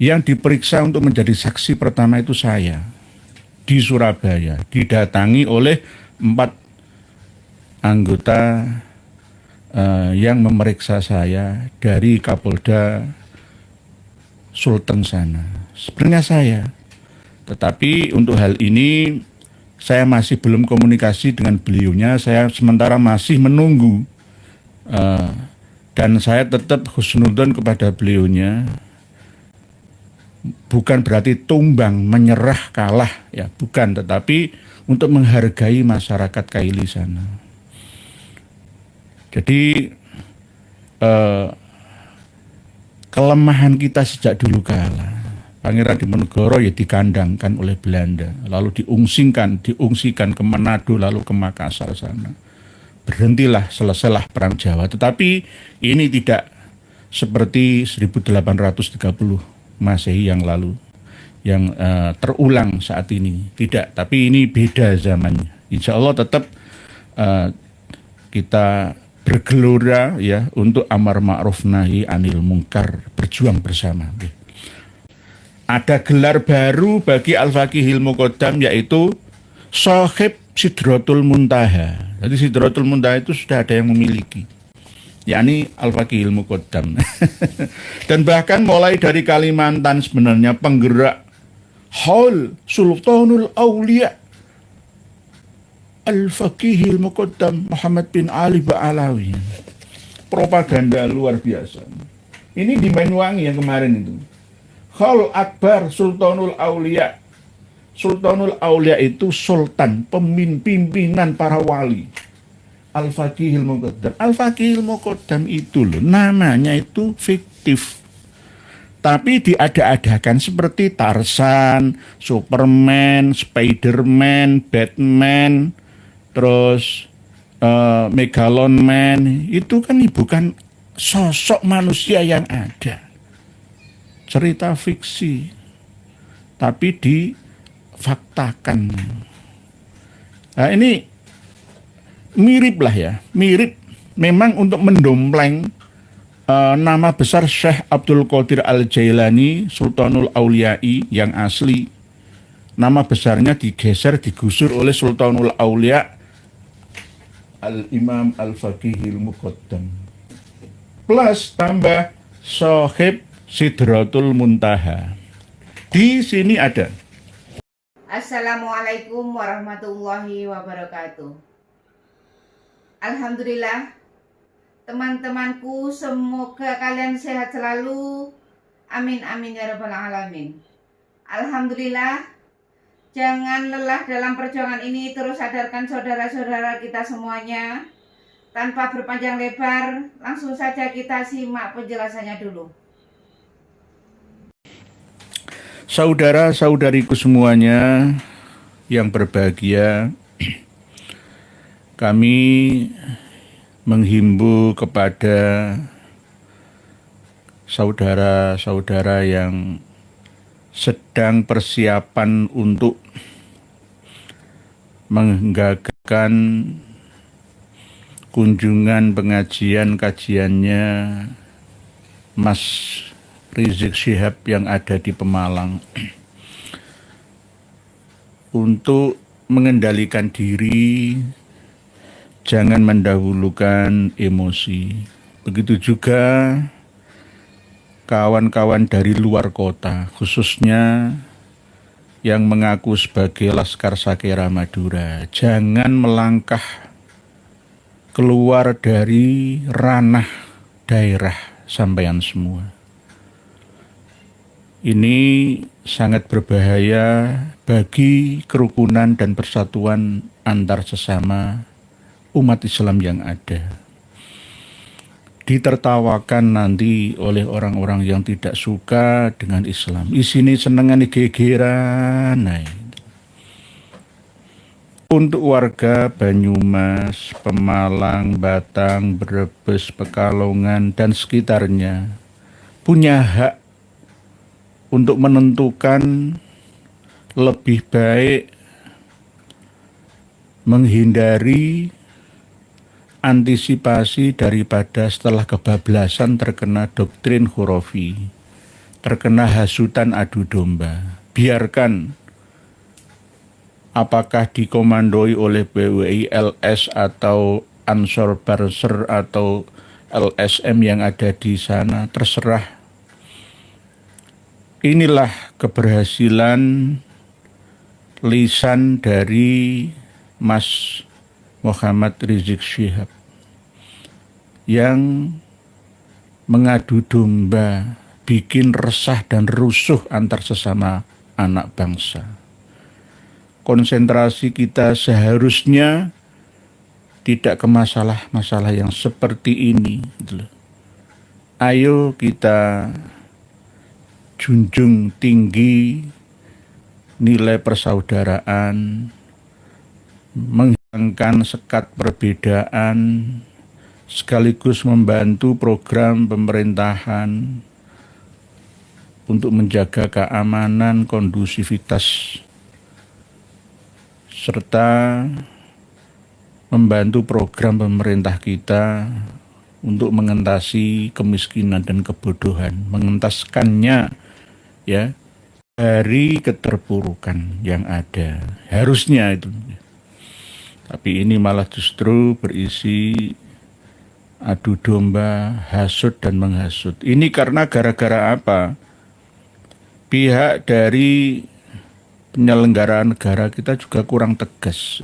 Yang diperiksa untuk menjadi saksi pertama itu saya di Surabaya, didatangi oleh 4 anggota yang memeriksa saya dari Kapolda Sulteng sana. Sebenarnya saya, tetapi untuk hal ini saya masih belum komunikasi dengan beliaunya. Saya sementara masih menunggu dan saya tetap husnudzon kepada beliaunya. Bukan berarti tumbang, menyerah, kalah, ya bukan, tetapi untuk menghargai masyarakat Kaili sana. Jadi kelemahan kita sejak dulu kala, Pangeran Diponegoro ya dikandangkan oleh Belanda, lalu diungsikan ke Manado, lalu ke Makassar sana. Berhentilah, selesailah Perang Jawa. Tetapi ini tidak seperti 1830 Masehi yang lalu, yang terulang saat ini. Tidak, tapi ini beda zamannya. Insya Allah tetap kita bergelora ya untuk amar ma'ruf nahi anil mungkar, berjuang bersama. Ada gelar baru bagi Al-Faqihil Muqaddam, yaitu Shahib Sidratul Muntaha. Jadi Sidratul Muntaha itu sudah ada yang memiliki, yakni Al-Faqihil Muqaddam. Dan bahkan mulai dari Kalimantan sebenarnya penggerak Haul Sultanul Aulia Al-Faqihil Muqaddam Muhammad bin Ali Ba'alawi. Propaganda luar biasa. Ini di Banyuwangi yang kemarin itu. Haul Akbar Sultanul Aulia. Sultanul Aulia itu sultan, pimpinan para wali. Al-Faqihil Muqaddam. Al-Faqihil Muqaddam itu loh, namanya itu fiktif. Tapi diada-adakan seperti Tarzan, Superman, Spiderman, Batman, terus Megalon Man. Itu kan bukan sosok manusia yang ada. Cerita fiksi. Tapi difaktakan. Nah ini mirip lah ya, mirip memang untuk mendompleng nama besar Syekh Abdul Qadir Al-Jailani Sultanul Auliyai yang asli. Nama besarnya digeser, digusur oleh Sultanul Aulia Al-Imam Al-Faqihil Muqaddam. Plus tambah Shahib Sidratul Muntaha. Di sini ada. Assalamualaikum warahmatullahi wabarakatuh. Alhamdulillah, teman-temanku, semoga kalian sehat selalu. Amin amin ya rabbal alamin. Alhamdulillah, jangan lelah dalam perjuangan ini. Terus sadarkan saudara-saudara kita semuanya. Tanpa berpanjang lebar, langsung saja kita simak penjelasannya dulu. Saudara-saudariku semuanya yang berbahagia, kami menghimbau kepada saudara-saudara yang sedang persiapan untuk menggagalkan kunjungan pengajian kajiannya Mas Rizik Syihab yang ada di Pemalang, untuk mengendalikan diri, jangan mendahulukan emosi. Begitu juga kawan-kawan dari luar kota, khususnya yang mengaku sebagai Laskar Sakera Madura, jangan melangkah keluar dari ranah daerah sampean semua. Ini sangat berbahaya bagi kerukunan dan persatuan antar sesama umat Islam yang ada. Ditertawakan nanti oleh orang-orang yang tidak suka dengan Islam. Isini senengan gegeran. Untuk warga Banyumas, Pemalang, Batang, Brebes, Pekalongan, dan sekitarnya punya hak untuk menentukan lebih baik menghindari antisipasi daripada setelah kebablasan terkena doktrin khurafi. terkena hasutan adu domba. Biarkan apakah dikomandoi oleh PWI, LS atau Ansor Banser atau LSM yang ada di sana, terserah. Inilah keberhasilan lisan dari Mas Muhammad Rizik Syihab yang mengadu domba, bikin resah dan rusuh antar sesama anak bangsa. Konsentrasi kita seharusnya tidak ke masalah-masalah yang seperti ini. Ayo kita junjung tinggi nilai persaudaraan, menghilangkan sekat perbedaan, sekaligus membantu program pemerintahan untuk menjaga keamanan, kondusivitas, serta membantu program pemerintah kita untuk mengentasi kemiskinan dan kebodohan, mengentaskannya ya dari keterpurukan yang ada. Harusnya itu. Tapi ini malah justru berisi adu domba, hasut dan menghasut. Ini karena gara-gara apa? Pihak dari penyelenggaraan negara kita juga kurang tegas.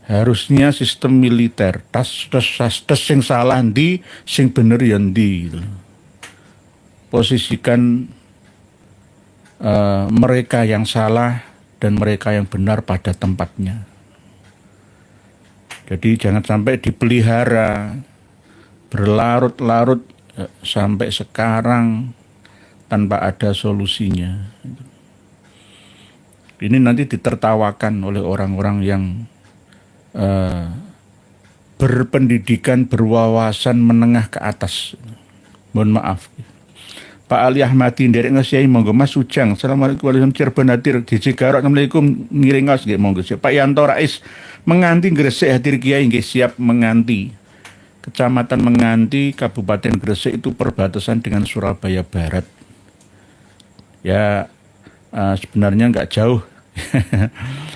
Harusnya sistem militer, tas sing salah ndi, sing bener ya ndi. Posisikan mereka yang salah dan mereka yang benar pada tempatnya. Jadi jangan sampai dipelihara berlarut-larut sampai sekarang tanpa ada solusinya. Ini nanti ditertawakan oleh orang-orang yang berpendidikan, berwawasan menengah ke atas. Mohon maaf. Pak Ali Ahmadi nderek ngasihi monggo Mas Ujang. Assalamualaikum warahmatullahi wabarakatuh. Cirebon hadir DJ Garok. Assalamualaikum ngiringos nggih monggo. Pak Yanto Rais Menganti Gresik hadir Kiai nggih siap Menganti. Kecamatan Menganti, Kabupaten Gresik itu perbatasan dengan Surabaya Barat. Ya sebenarnya nggak jauh.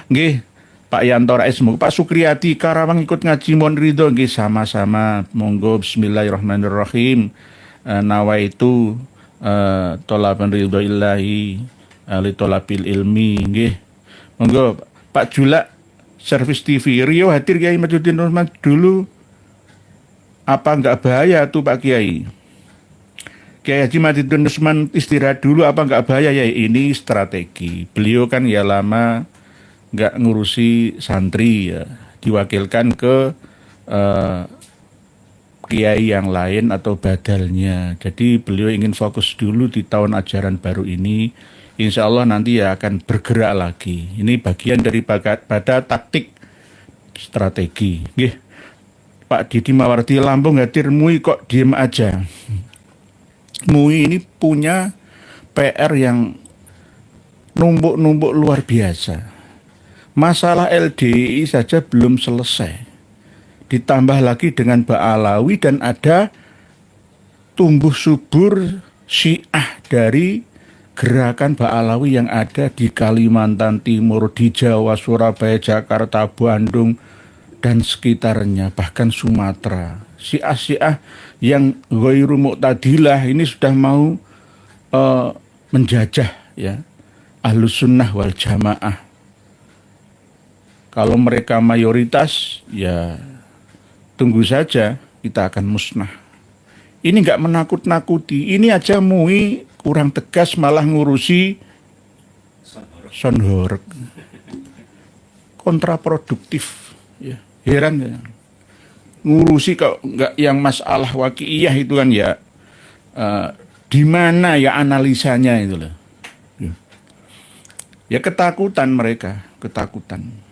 Nggih. Pak Yanto Rais monggo. Pak Sukriyadi Karawang ikut ngaji mon ridho nggih sama-sama. Monggo bismillahirrahmanirrahim. Nawaitu tolaban ridho illahi li tolabil ilmi nggih. Monggo Pak Julak Servis TV Rio hadir Kiai Majuddin Rahman dulu. Apa enggak bahaya tuh Pak Kiai? Kiai Haji Majuddin Usman istirahat dulu apa enggak bahaya ya? Ini strategi. Beliau kan ya lama enggak ngurusi santri ya, diwakilkan ke kiai yang lain atau badalnya. Jadi beliau ingin fokus dulu di tahun ajaran baru ini. Insya Allah nanti ya akan bergerak lagi. Ini bagian dari pada taktik strategi. Nggih. Pak Didi Mawardi Lampung hadir. MUI kok diem aja. MUI ini punya PR yang numpuk-numpuk luar biasa. Masalah LDI saja belum selesai. Ditambah lagi dengan Ba'alawi dan ada tumbuh subur Syiah dari gerakan Ba'alawi yang ada di Kalimantan Timur, di Jawa, Surabaya, Jakarta, Bandung, dan sekitarnya, bahkan Sumatera. Syiah-Syiah yang ghairu mu'tadilah ini sudah mau menjajah ya Ahlus Sunnah wal Jamaah. Kalau mereka mayoritas, ya tunggu saja kita akan musnah. Ini nggak menakut-nakuti. Ini aja MUI kurang tegas malah ngurusi Sonhorek. Kontraproduktif. Ya, heran ya. Ngurusi kok nggak yang masalah waqi'iyah itu kan ya. Di mana ya analisanya itu loh. Ya ketakutan mereka, ketakutan.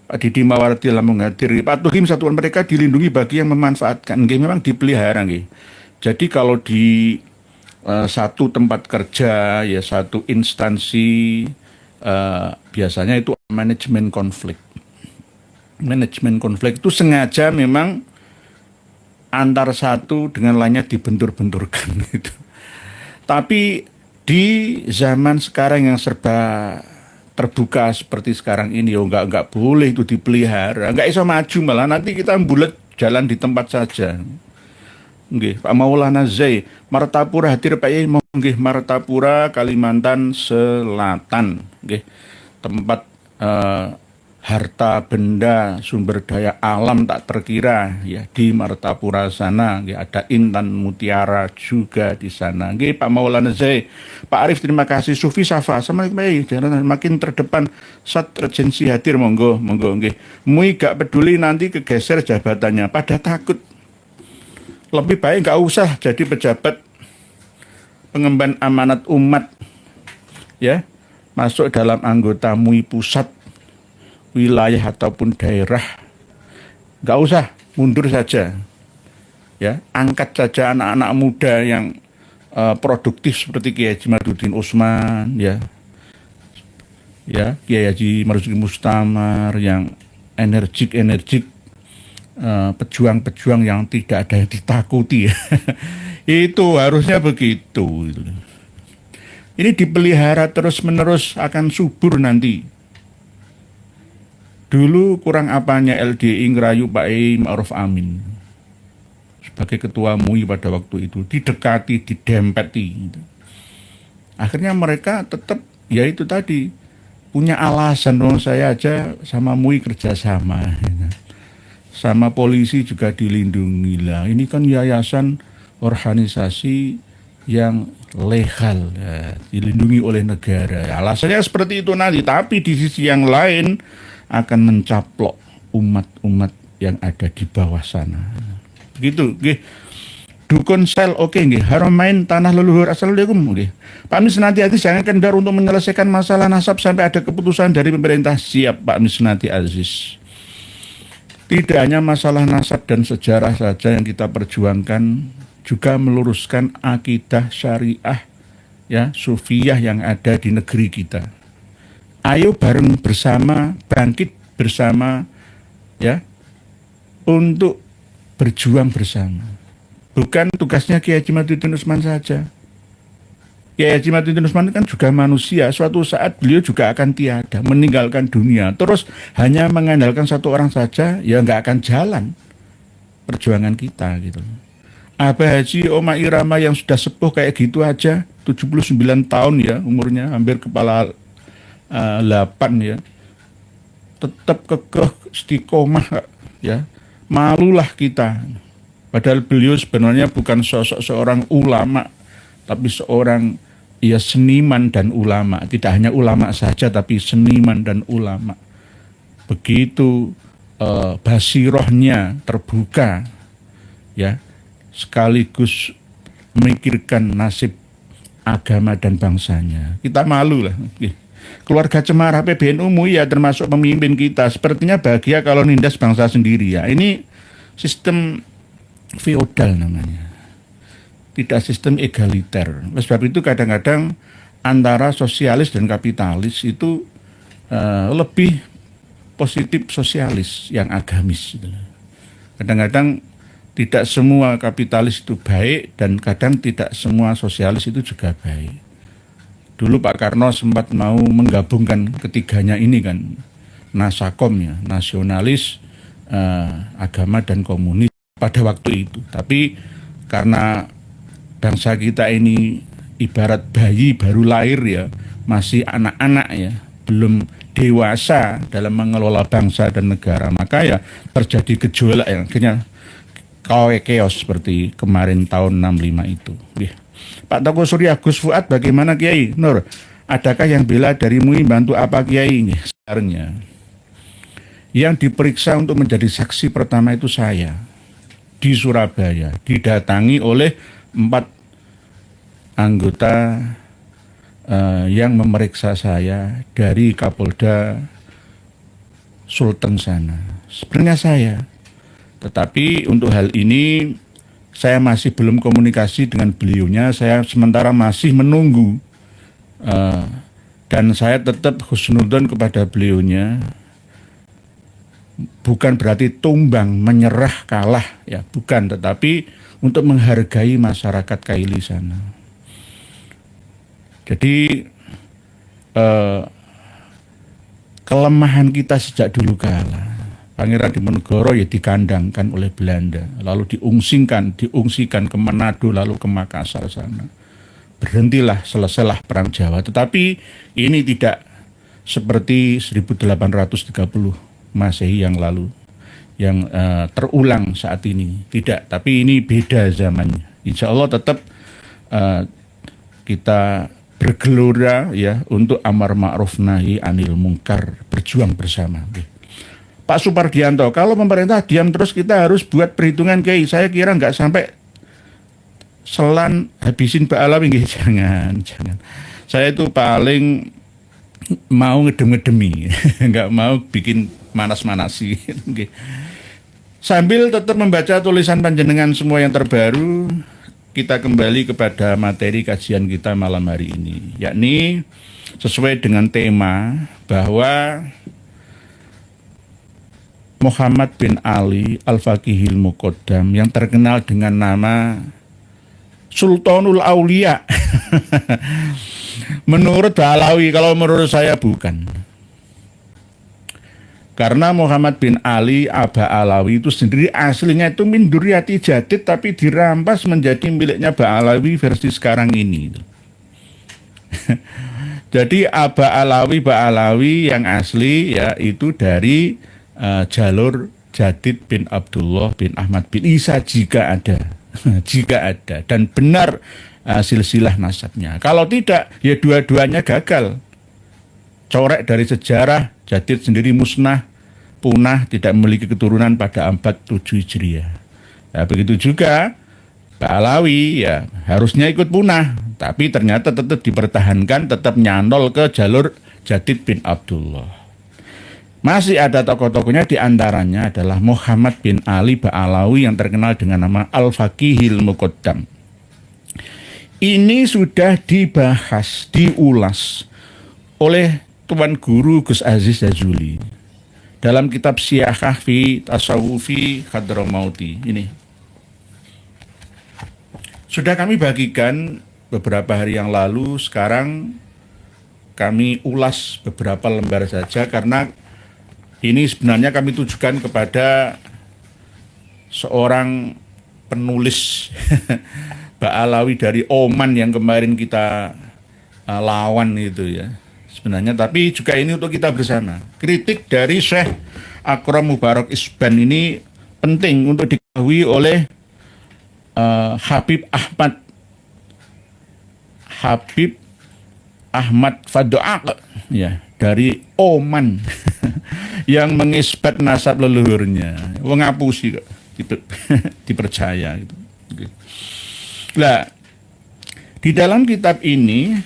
Pak Didi Mawardi Lampung hadir. Pak Tuhim satuan mereka dilindungi bagi yang memanfaatkan. Nggih, memang dipelihara nggih. Jadi kalau di satu tempat kerja ya satu instansi biasanya itu manajemen konflik. Manajemen konflik itu sengaja memang antar satu dengan lainnya dibentur-benturkan gitu. Tapi di zaman sekarang yang serba terbuka seperti sekarang ini, nggak boleh itu dipelihara, nggak iso maju, malah nanti kita bulat jalan di tempat saja. Nggih, Pak Maulana Zai, Martapura hadir Pak Yai, nggih, Martapura Kalimantan Selatan, nggih, tempat harta benda sumber daya alam tak terkira ya di Martapura sana, nggih, ada Intan Mutiara juga di sana. Nggih, Pak Maulana Zai, Pak Arif terima kasih, Sufi Safa, Assalamualaikum Pak Yai, jangan makin terdepan saat urgensi hadir, monggo nggih. Mui gak peduli nanti kegeser jabatannya, pada takut. Lebih baik nggak usah jadi pejabat pengemban amanat umat, ya, masuk dalam anggota MUI pusat, wilayah ataupun daerah, nggak usah, mundur saja, ya, angkat saja anak-anak muda yang produktif seperti Kiai Haji Maduddin Usman, ya, Kiai Haji Marzuki Mustamar yang energik, pejuang-pejuang yang tidak ada yang ditakuti. Itu harusnya begitu. Ini dipelihara terus-menerus akan subur nanti. Dulu kurang apanya LDI ngerayu Pak Yai Ma'ruf Amin sebagai ketua MUI pada waktu itu, didekati, didempeti. Akhirnya mereka tetap, ya itu tadi, punya alasan, dong, saya aja sama MUI kerjasama. Sama polisi juga dilindungi lah. Ini kan yayasan organisasi yang legal, ya, dilindungi oleh negara. Alasannya seperti itu nanti. Tapi di sisi yang lain akan mencaplok umat-umat yang ada di bawah sana. Begitu. Nggih. Dukun sel oke nggih. Haramain tanah leluhur. Assalamualaikum nggih. Pak Misnati Aziz jangan kendar untuk menyelesaikan masalah nasab sampai ada keputusan dari pemerintah. Siap Pak Misnati Aziz. Tidak hanya masalah nasab dan sejarah saja yang kita perjuangkan, juga meluruskan akidah syariah, ya, sufiyah yang ada di negeri kita. Ayo bareng bersama, bangkit bersama, ya, untuk berjuang bersama. Bukan tugasnya Kiai Haji Maduddin Usman saja. Kiai Haji Maduddin Usman kan juga manusia, suatu saat beliau juga akan tiada, meninggalkan dunia. Terus hanya mengandalkan satu orang saja, ya nggak akan jalan perjuangan kita gitu. Abah Haji Oma Irama yang sudah sepuh kayak gitu aja, 79 tahun ya umurnya, hampir kepala 8 ya, tetap kekeh istiqomah ya, malulah kita. Padahal beliau sebenarnya bukan sosok seorang ulama, tapi seorang, ya, seniman dan ulama. Tidak hanya ulama saja, tapi seniman dan ulama. Begitu basirohnya terbuka, ya, sekaligus memikirkan nasib agama dan bangsanya. Kita malu lah. Keluarga Cemara PBNU MUI ya termasuk pemimpin kita. Sepertinya bahagia kalau nindas bangsa sendiri ya. Ini sistem feodal namanya. Tidak sistem egaliter. Oleh sebab itu kadang-kadang antara sosialis dan kapitalis itu lebih positif sosialis yang agamis. Kadang-kadang tidak semua kapitalis itu baik dan kadang tidak semua sosialis itu juga baik. Dulu Pak Karno sempat mau menggabungkan ketiganya ini kan, Nasakom ya, nasionalis, agama dan komunis pada waktu itu. Tapi karena bangsa kita ini ibarat bayi baru lahir ya, masih anak-anak ya, belum dewasa dalam mengelola bangsa dan negara, maka ya terjadi gejolak yang akhirnya chaos seperti kemarin tahun 65 itu. Pak Toko Surya Gus Fuad bagaimana Kiai? Nur, adakah yang bela dari MUI bantu apa Kiai? Sebenarnya yang diperiksa untuk menjadi saksi pertama itu saya di Surabaya, didatangi oleh 4 anggota yang memeriksa saya dari Kapolda Sulteng sana. Sebenarnya saya, tetapi untuk hal ini saya masih belum komunikasi dengan beliaunya. Saya sementara masih menunggu dan saya tetap husnudzon kepada beliaunya. bukan berarti tumbang, menyerah, kalah, ya bukan, tetapi untuk menghargai masyarakat Kaili sana. Jadi kelemahan kita sejak dulu kala, Pangeran Diponegoro ya dikandangkan oleh Belanda, lalu diungsikan ke Manado, lalu ke Makassar sana. Berhentilah, selesailah Perang Jawa. Tetapi ini tidak seperti 1830 Masehi yang lalu, yang terulang saat ini. Tidak, tapi ini beda zamannya. Insya Allah tetap kita bergelora ya untuk amar ma'ruf nahi anil mungkar, berjuang bersama. Pak Supardianto, kalau pemerintah diam terus kita harus buat perhitungan Kiai. Saya kira nggak sampai selan habisin Pak Alawi. Jangan. Saya itu paling mau ngedem-ngedemi, nggak mau bikin manas-manasi. Sambil tetap membaca tulisan panjenengan semua yang terbaru, kita kembali kepada materi kajian kita malam hari ini, yakni sesuai dengan tema bahwa Muhammad bin Ali Al-Faqihil Muqaddam yang terkenal dengan nama Sultanul Aulia. Menurut Ba'alawi, kalau menurut saya bukan. Karena Muhammad bin Ali Ba'alawi itu sendiri aslinya itu min Duriyati Jadid, tapi dirampas menjadi miliknya Ba'alawi versi sekarang ini. Jadi Ba'alawi yang asli ya itu dari jalur Jadid bin Abdullah bin Ahmad bin Isa jika ada. Jika ada dan benar silsilah nasabnya. Kalau tidak, ya dua-duanya gagal. Corek dari sejarah, Jadid sendiri musnah, punah, tidak memiliki keturunan pada abad 7 Hijriah. Ya, begitu juga Ba'alawi ya harusnya ikut punah, tapi ternyata tetap dipertahankan, tetap nyantol ke jalur Jadid bin Abdullah. Masih ada tokoh-tokohnya, diantaranya adalah Muhammad bin Ali Ba'alawi yang terkenal dengan nama Al-Faqihil Muqaddam. Ini sudah dibahas, diulas oleh Tuan Guru Gus Aziz Jazuli dalam kitab Siyahah fi Tasawufi Hadramauti. Ini sudah kami bagikan beberapa hari yang lalu, sekarang kami ulas beberapa lembar saja karena ini sebenarnya kami tujukan kepada seorang penulis Ba'alawi dari Oman yang kemarin kita lawan itu ya. Sebenarnya, tapi juga ini untuk kita bersama. Kritik dari Syekh Akram Mubarak Isban ini penting untuk diketahui oleh Habib Ahmad Fado'aq ya, dari Oman yang mengisbat nasab leluhurnya. Wong ngapusi kok dipercaya gitu. Nah, di dalam kitab ini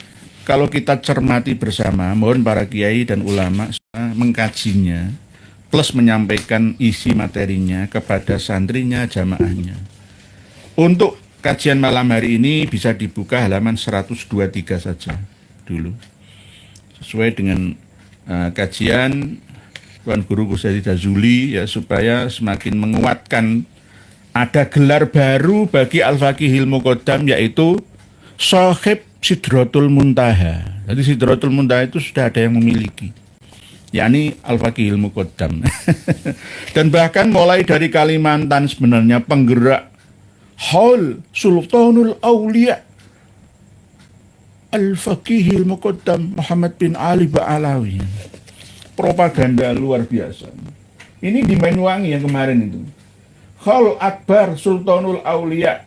kalau kita cermati bersama, mohon para kiai dan ulama mengkajinya plus menyampaikan isi materinya kepada santrinya, jamaahnya. Untuk kajian malam hari ini bisa dibuka halaman 123 saja dulu. Sesuai dengan kajian Tuan Guru Gus Aziz Jazuli ya, supaya semakin menguatkan ada gelar baru bagi Al-Faqihil Muqaddam, yaitu Shahib Sidratul Muntaha. Jadi Sidratul Muntaha itu sudah ada yang memiliki, yakni Al-Faqihil Muqaddam. Dan bahkan mulai dari Kalimantan sebenarnya penggerak Haul Sultanul Aulia Al-Faqihil Muqaddam Muhammad bin Ali Ba'alawi. Propaganda luar biasa. Ini di Banyuwangi yang kemarin itu. Khaul Akbar Sultanul Aulia.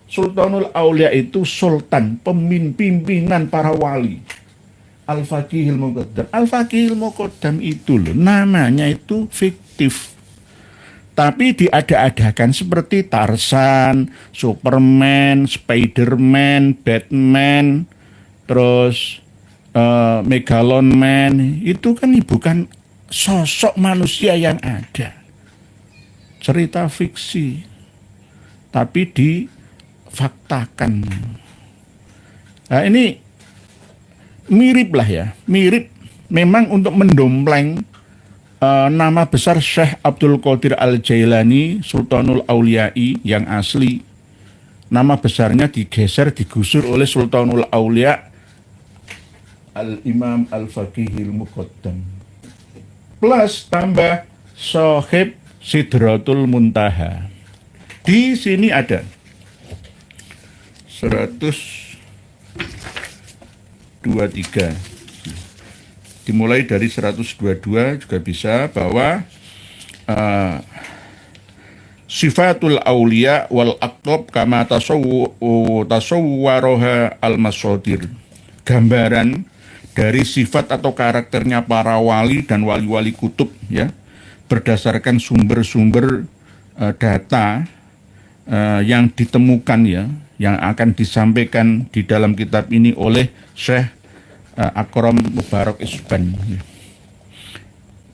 Sultanul Aulia itu sultan, pimpinan para wali. Al-Faqihil Muqaddam. Al-Faqihil Muqaddam itu loh, namanya itu fiktif. Tapi diada-adakan seperti Tarzan, Superman, Spiderman, Batman, terus Megalon Man. Itu kan bukan sosok manusia yang ada. Cerita fiksi, tapi difaktakan. Nah ini mirip lah ya, mirip memang untuk mendompleng Nama besar Syekh Abdul Qadir Al-Jailani Sultanul Auliyai yang asli, nama besarnya digusur oleh Sultanul Aulia Al-Imam Al-Faqihil Muqaddam, plus tambah Sohib Sidratul Muntaha. Di sini ada 123. Dimulai dari 122 juga bisa, bahwa sifatul aulia wal aqtab kama tasawwaroha al-masadir. Gambaran dari sifat atau karakternya para wali dan wali-wali kutub, ya, berdasarkan sumber-sumber data yang ditemukan, ya, yang akan disampaikan di dalam kitab ini oleh Syekh Akram Mubarak Isban.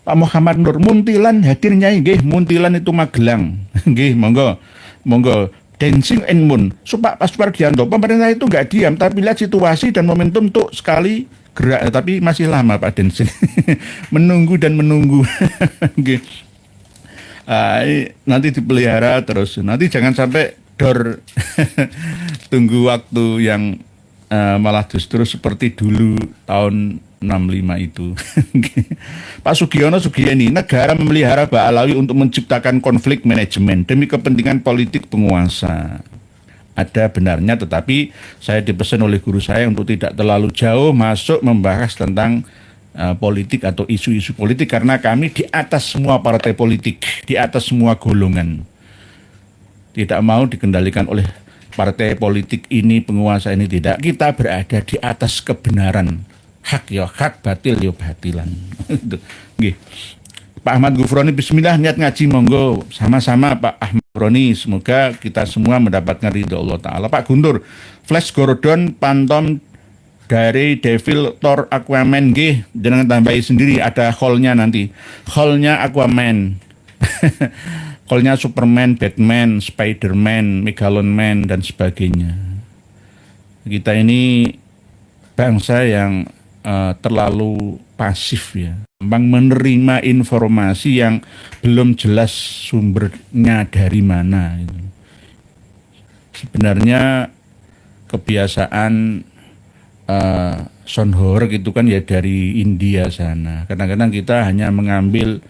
Pak Muhammad Nur, Muntilan hadirnya nggih, Muntilan itu Magelang. Nggih, monggo. Dancing and Moon. Pak Supardianto, pemerintah itu nggak diam, tapi lihat situasi dan momentum untuk sekali gerak, tapi masih lama Pak Dancing. Menunggu dan menunggu. Nggih. Nanti dipelihara terus. Nanti jangan sampai dor tunggu waktu yang malah justru seperti dulu tahun 65 itu. Pak Sugiono Sugieni, negara memelihara Ba'alawi untuk menciptakan konflik manajemen demi kepentingan politik penguasa. Ada benarnya, tetapi saya dipesan oleh guru saya untuk tidak terlalu jauh masuk membahas tentang politik atau isu-isu politik, karena kami di atas semua partai politik, di atas semua golongan. Tidak mau dikendalikan oleh partai politik ini, penguasa ini, tidak. Kita berada di atas kebenaran. Hak ya hak, batil ya batilan. Nggih. Pak Ahmad Gufroni, bismillah, niat ngaji monggo. Sama-sama Pak Ahmad Gufroni, semoga kita semua mendapatkan ridho Allah Ta'ala. Pak Guntur, Flash Gordon, Phantom dari Devil, Thor, Aquaman, nggih, jangan tambahi sendiri, ada hall-nya nanti. Hall-nya Aquaman. Hall-nya Superman, Batman, Spiderman, Megalon Man, dan sebagainya. Kita ini bangsa yang terlalu pasif, ya, menerima informasi yang belum jelas sumbernya dari mana. Sebenarnya kebiasaan Sonhor gitu kan ya dari India sana. Kadang-kadang kita hanya mengambil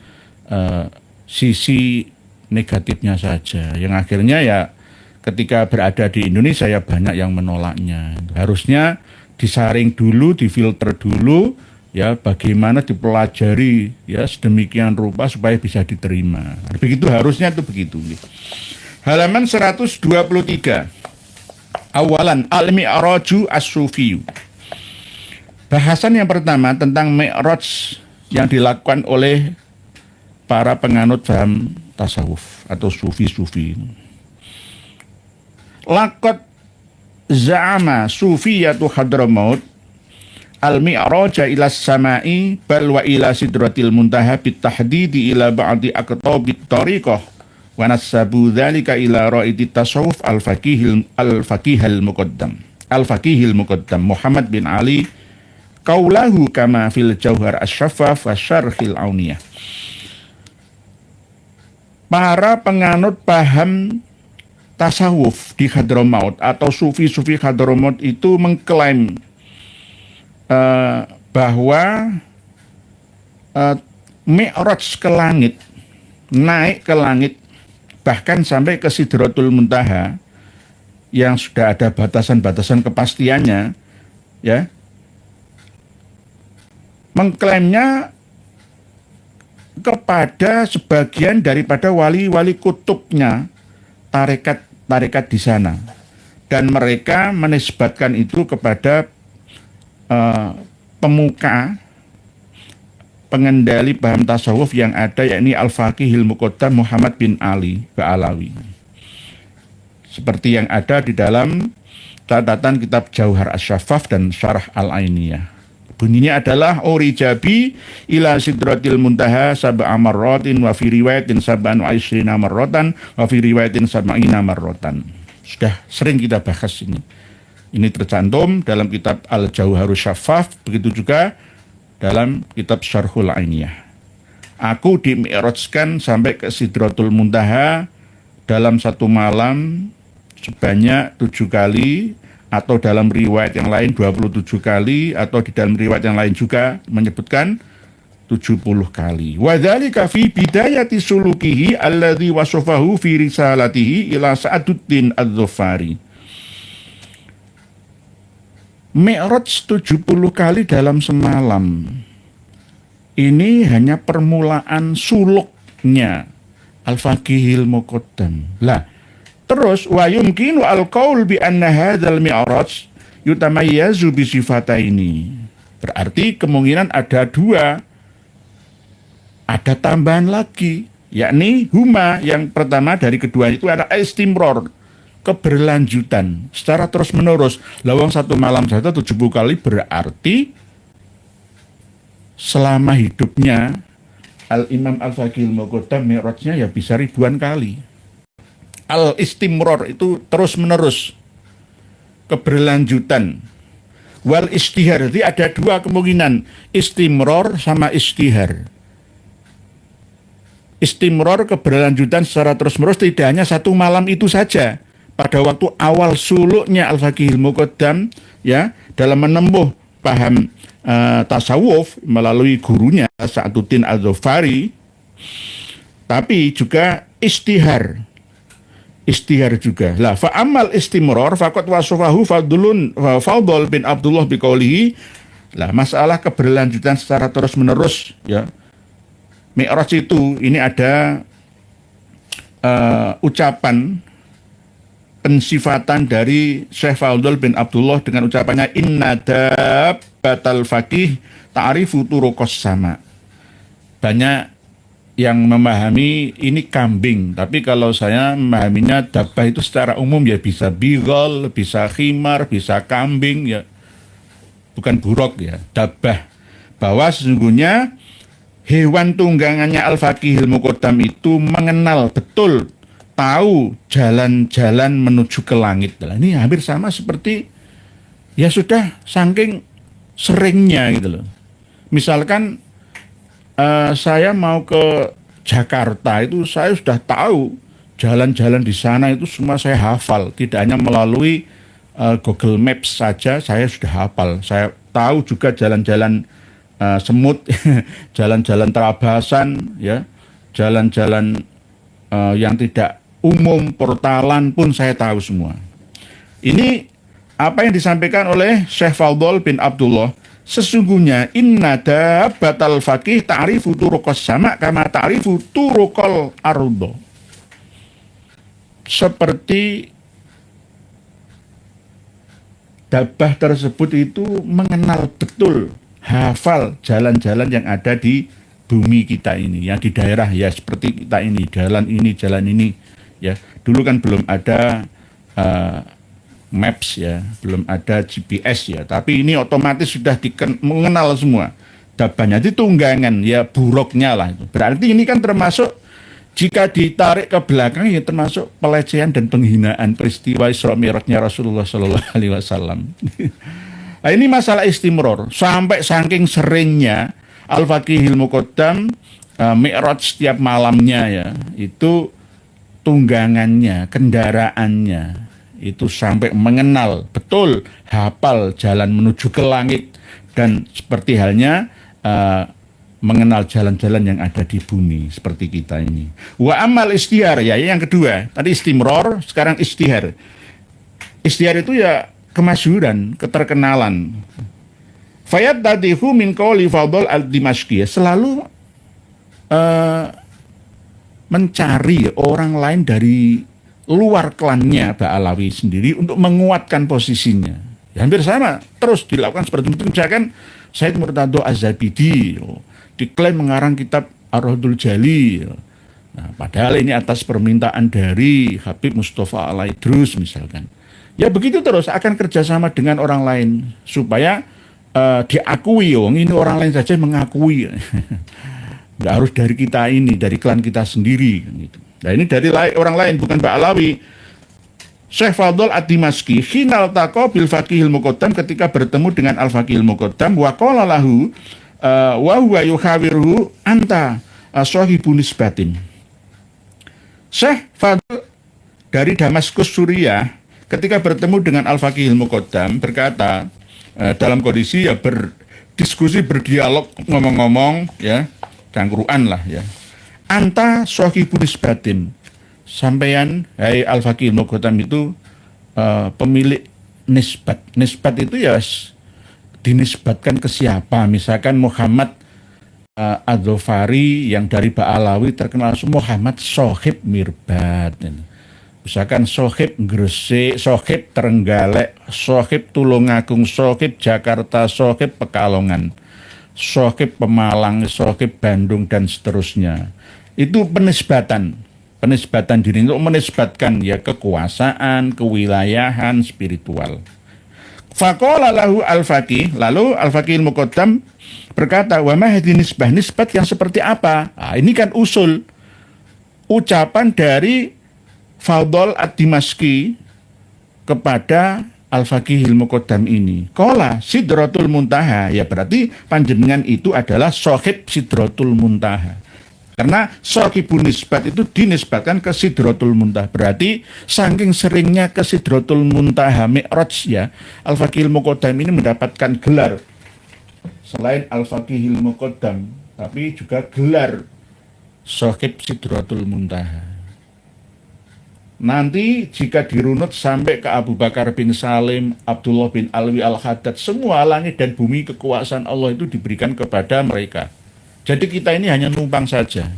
sisi negatifnya saja, yang akhirnya ya ketika berada di Indonesia ya banyak yang menolaknya. Harusnya disaring dulu, difilter dulu, ya, bagaimana dipelajari, ya, sedemikian rupa supaya bisa diterima. Begitu harusnya itu begitu. Halaman 123. Awalan al-mi'raju as-sufiyu. Bahasan yang pertama tentang mi'raj yang dilakukan oleh para penganut paham tasawuf atau sufi-sufi. Laqad za'ama sufiyatu Hadramaut al-mi'raja ila samai bal wa ila sidratil muntaha bitahdidi ila ba'di aqtabit tariqah wa nasabu dzalika ila ra'idi tasawuf al-faqihil muqaddam Muhammad bin Ali qaulahu kama fil jauhar asy-syaffaf wa syarhil auniyah. Para penganut paham tasawuf di Hadramaut atau sufi-sufi Hadramaut itu mengklaim bahwa mi'raj ke langit, naik ke langit, bahkan sampai ke Sidratul Muntaha yang sudah ada batasan-batasan kepastiannya, ya, mengklaimnya kepada sebagian daripada wali-wali kutubnya, tarekat di sana, dan mereka menisbatkan itu kepada pemuka pengendali paham tasawuf yang ada, yakni Al-Faqihil Muqaddam Muhammad bin Ali Ba'alawi, seperti yang ada di dalam catatan kitab Jauhar Asy-Syaffaf dan Syarah Al-Ainiyah. Bunyinya adalah Urijabi ila sidratil muntaha sab'a marratin wa fi riwayatin sab'an wa isrina marratan wa fi riwayatin sab'ina marratan. Sudah sering kita bahas ini. Ini tercantum dalam kitab Al-Jauharus Syaffaf, begitu juga dalam kitab Syarhul Ainiyah. Aku dimi'rajkan sampai ke Sidratul Muntaha dalam satu malam sebanyak 7 kali, atau dalam riwayat yang lain 27 kali, atau di dalam riwayat yang lain juga menyebutkan 70 kali. Wa dzalika fi bidayati sulukihi alladzi wasafahu fi risalatihi ila Sa'aduddin Az-Zufari. Mi'raj 70 kali dalam semalam. Ini hanya permulaan suluknya Al-Faqihil Muqaddam. Lah, terus wa yumkinu al-qaul bi anna hadzal mi'raj yutamayyazu bi sifataini. Berarti kemungkinan ada dua, ada tambahan lagi, yakni huma, yang pertama dari kedua itu ada istimror, keberlanjutan secara terus menerus. Lawang satu malam saja 70 kali, berarti selama hidupnya Al-Imam Al-Faqihil Muqaddam mi'rajnya ya bisa ribuan kali. Al-istimror itu terus menerus, keberlanjutan. Wal istihar, jadi ada dua kemungkinan, istimror sama istihar. Istimror, keberlanjutan secara terus menerus, tidak hanya satu malam itu saja. Pada waktu awal suluknya Al-Faqihil Muqaddam, ya, dalam menempuh paham tasawuf melalui gurunya Sa'aduddin Az-Zufari, tapi juga istihar juga. Lah fa amal istimror faqad wasafahu Fadl bin Abdullah biqaulihi. Lah masalah keberlanjutan secara terus menerus, ya, mi'raj itu ini ada ucapan pensifatan dari Syekh Fadl bin Abdullah dengan ucapannya inna dabbatal faqih ta'rifu turuqas sama. Banyak yang memahami ini kambing, tapi kalau saya memahaminya dabbah itu secara umum, ya bisa bigol, bisa khimar, bisa kambing, ya bukan buruk, ya dabbah. Bahwa sesungguhnya hewan tunggangannya Al-Faqihil Muqaddam itu mengenal betul, tahu jalan-jalan menuju ke langit. Nah, ini hampir sama seperti, ya sudah saking seringnya gitu loh. Misalkan saya mau ke Jakarta, itu saya sudah tahu jalan-jalan di sana itu semua saya hafal. Tidak hanya melalui Google Maps saja, saya sudah hafal. Saya tahu juga jalan-jalan semut, jalan-jalan terabasan, ya, jalan-jalan yang tidak umum, portalan pun saya tahu semua. Ini apa yang disampaikan oleh Syekh Fadl bin Abdullah. Sesungguhnya inna dabbatal faqih ta'rifu turuqas sama kama ta'rifu turuqal ardo. Seperti dabbah tersebut itu mengenal betul, hafal jalan-jalan yang ada di bumi kita ini, yang di daerah, ya seperti kita ini, jalan ini, ya. Dulu kan belum ada maps, ya, belum ada GPS, ya, tapi ini otomatis sudah mengenal semua dabbahnya. Itu tunggangan, ya, buruknya lah itu. Berarti ini kan termasuk, jika ditarik ke belakang, ya termasuk pelecehan dan penghinaan peristiwa Isra Mi'rajnya Rasulullah Sallallahu Alaihi Wasallam. Nah, ini masalah istimror, sampai saking seringnya Al-Faqihil Muqaddam mi'raj setiap malamnya, ya, itu tunggangannya, kendaraannya itu sampai mengenal betul, hafal jalan menuju ke langit, dan seperti halnya mengenal jalan-jalan yang ada di bumi seperti kita ini. Wa amal istihar, ya, yang kedua, tadi istimror, sekarang istihar. Istihar itu ya kemasyhuran, keterkenalan. Fayat tadihu min qawli Fadl al-Dimashqi, selalu mencari orang lain dari luar klannya Ba'alawi sendiri untuk menguatkan posisinya. Ya, hampir sama, terus dilakukan seperti itu. Misalkan Said Murtado Az-Zabidi diklaim mengarang kitab Ar-Rahdul Jali. Nah, padahal ini atas permintaan dari Habib Mustafa Al-Idrus misalkan. Ya begitu terus, akan kerjasama dengan orang lain supaya diakui, ini orang lain saja mengakui. Nggak harus dari kita ini, dari klan kita sendiri gitu. Nah, ini dari orang lain, bukan Ba'alawi. Syekh Fadl ad-Dimashqi hinal taqa bil Faqihil Muqaddam, ketika bertemu dengan Al-Faqihil Muqaddam, wa qala lahu wa huwa yuhawiruhu anta Shahibun Nisbatin. Syekh Fadl dari Damaskus, Suriah, ketika bertemu dengan Al-Faqihil Muqaddam berkata, dalam kondisi ya berdiskusi, berdialog, ngomong-ngomong ya, cangkruan lah ya. Anta Shahibun Nisbatin. Sampeyan, hai Al-Faqihil Muqaddam itu pemilik nisbat. Nisbat itu ya dinisbatkan ke siapa? Misalkan Muhammad Ad-Dhofari yang dari Ba'alawi terkenal Muhammad Sohib Mirbat. Misalkan Sohib Gresik, Sohib Trenggalek, Sohib Tulungagung, Sohib Jakarta, Sohib Pekalongan, Sohib Pemalang, Sohib Bandung, dan seterusnya. Itu penisbatan diri untuk menisbatkan ya kekuasaan, kewilayahan, spiritual. Faqala lahu al-faqih, lalu al-faqihil muqaddam berkata, wa ma hadhi nisbat yang seperti apa? Nah, ini kan usul ucapan dari Fadl ad-Dimashqi kepada al-faqihil muqaddam ini. Qala sidratul muntaha, ya berarti panjenengan itu adalah sahib sidratul muntaha. Karena shahibun nisbat itu dinisbatkan ke sidratul muntaha. Berarti saking seringnya ke sidratul muntaha mi'raj ya, al-faqihil muqaddam ini mendapatkan gelar selain al-faqihil muqaddam, tapi juga gelar shahib sidratul muntaha. Nanti jika dirunut sampai ke Abu Bakar bin Salim, Abdullah bin Alwi al-Haddad, semua langit dan bumi kekuasaan Allah itu diberikan kepada mereka. Jadi kita ini hanya numpang saja.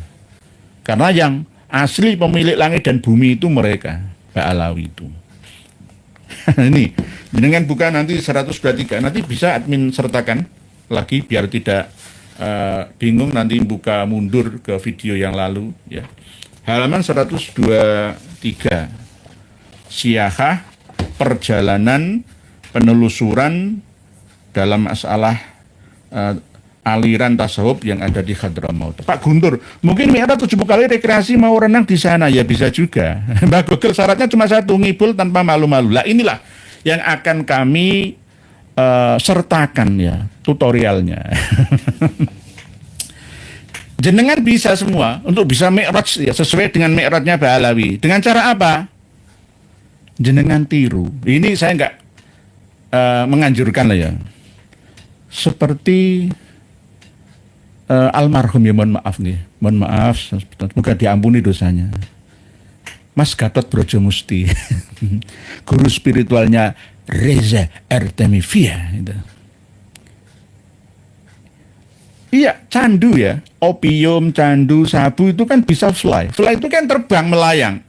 Karena yang asli pemilik langit dan bumi itu mereka, Ba'alawi itu. Ini, dengan buka nanti 123, nanti bisa admin sertakan lagi biar tidak bingung nanti buka mundur ke video yang lalu. Ya. Halaman 123, Siyahah, perjalanan, penelusuran dalam masalah aliran tasawuf yang ada di Hadramaut. Pak Guntur, mungkin ada 70 kali rekreasi mau renang di sana, ya bisa juga. Mbak Google syaratnya cuma satu, ngibul tanpa malu-malu. Lah inilah yang akan kami sertakan ya tutorialnya. Jenengan bisa semua untuk bisa mi'raj ya, sesuai dengan mi'rajnya Ba'alawi. Dengan cara apa? Jenengan tiru. Ini saya nggak menganjurkan lah ya. Seperti almarhum ya, mohon maaf, semoga diampuni dosanya, Mas Gatot Brojomusti, guru spiritualnya Reza Artemivia. Gitu. Iya, candu ya, opium, candu, sabu itu kan bisa fly. Fly itu kan terbang, melayang.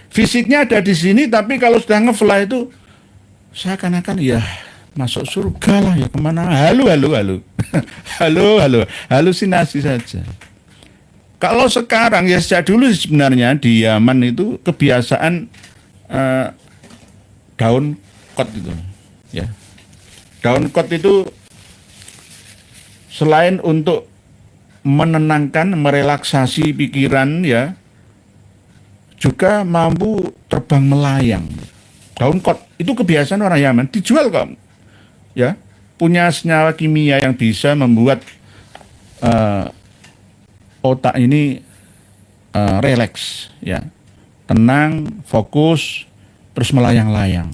Fisiknya ada di sini, tapi kalau sudah nge-fly itu seakan-akan ya masuk surga lah ya, kemana? Halo. Halusinasi saja. Kalau sekarang ya, sejak dulu sebenarnya di Yaman itu kebiasaan daun kot itu, ya. Daun kot itu selain untuk menenangkan, merelaksasi pikiran ya, juga mampu terbang melayang. Daun kot itu kebiasaan orang Yaman, dijual kok. Ya, punya senyawa kimia yang bisa membuat otak ini rileks, ya, tenang, fokus, terus melayang-layang,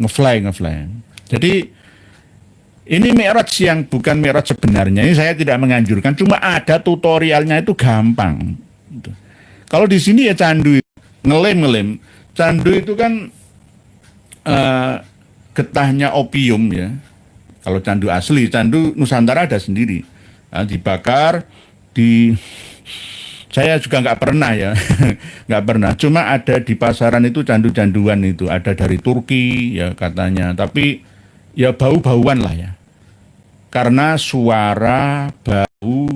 ngefly. Jadi ini mi'raj yang bukan mi'raj sebenarnya. Ini saya tidak menganjurkan, cuma ada tutorialnya itu gampang. Kalau di sini ya candu, ngelem. Candu itu kan getahnya opium ya. Kalau candu asli, candu Nusantara ada sendiri. Nah, dibakar, saya juga nggak pernah ya, nggak pernah. Cuma ada di pasaran itu candu-canduan itu, ada dari Turki ya katanya. Tapi ya bau-bauan lah ya. Karena suara, bau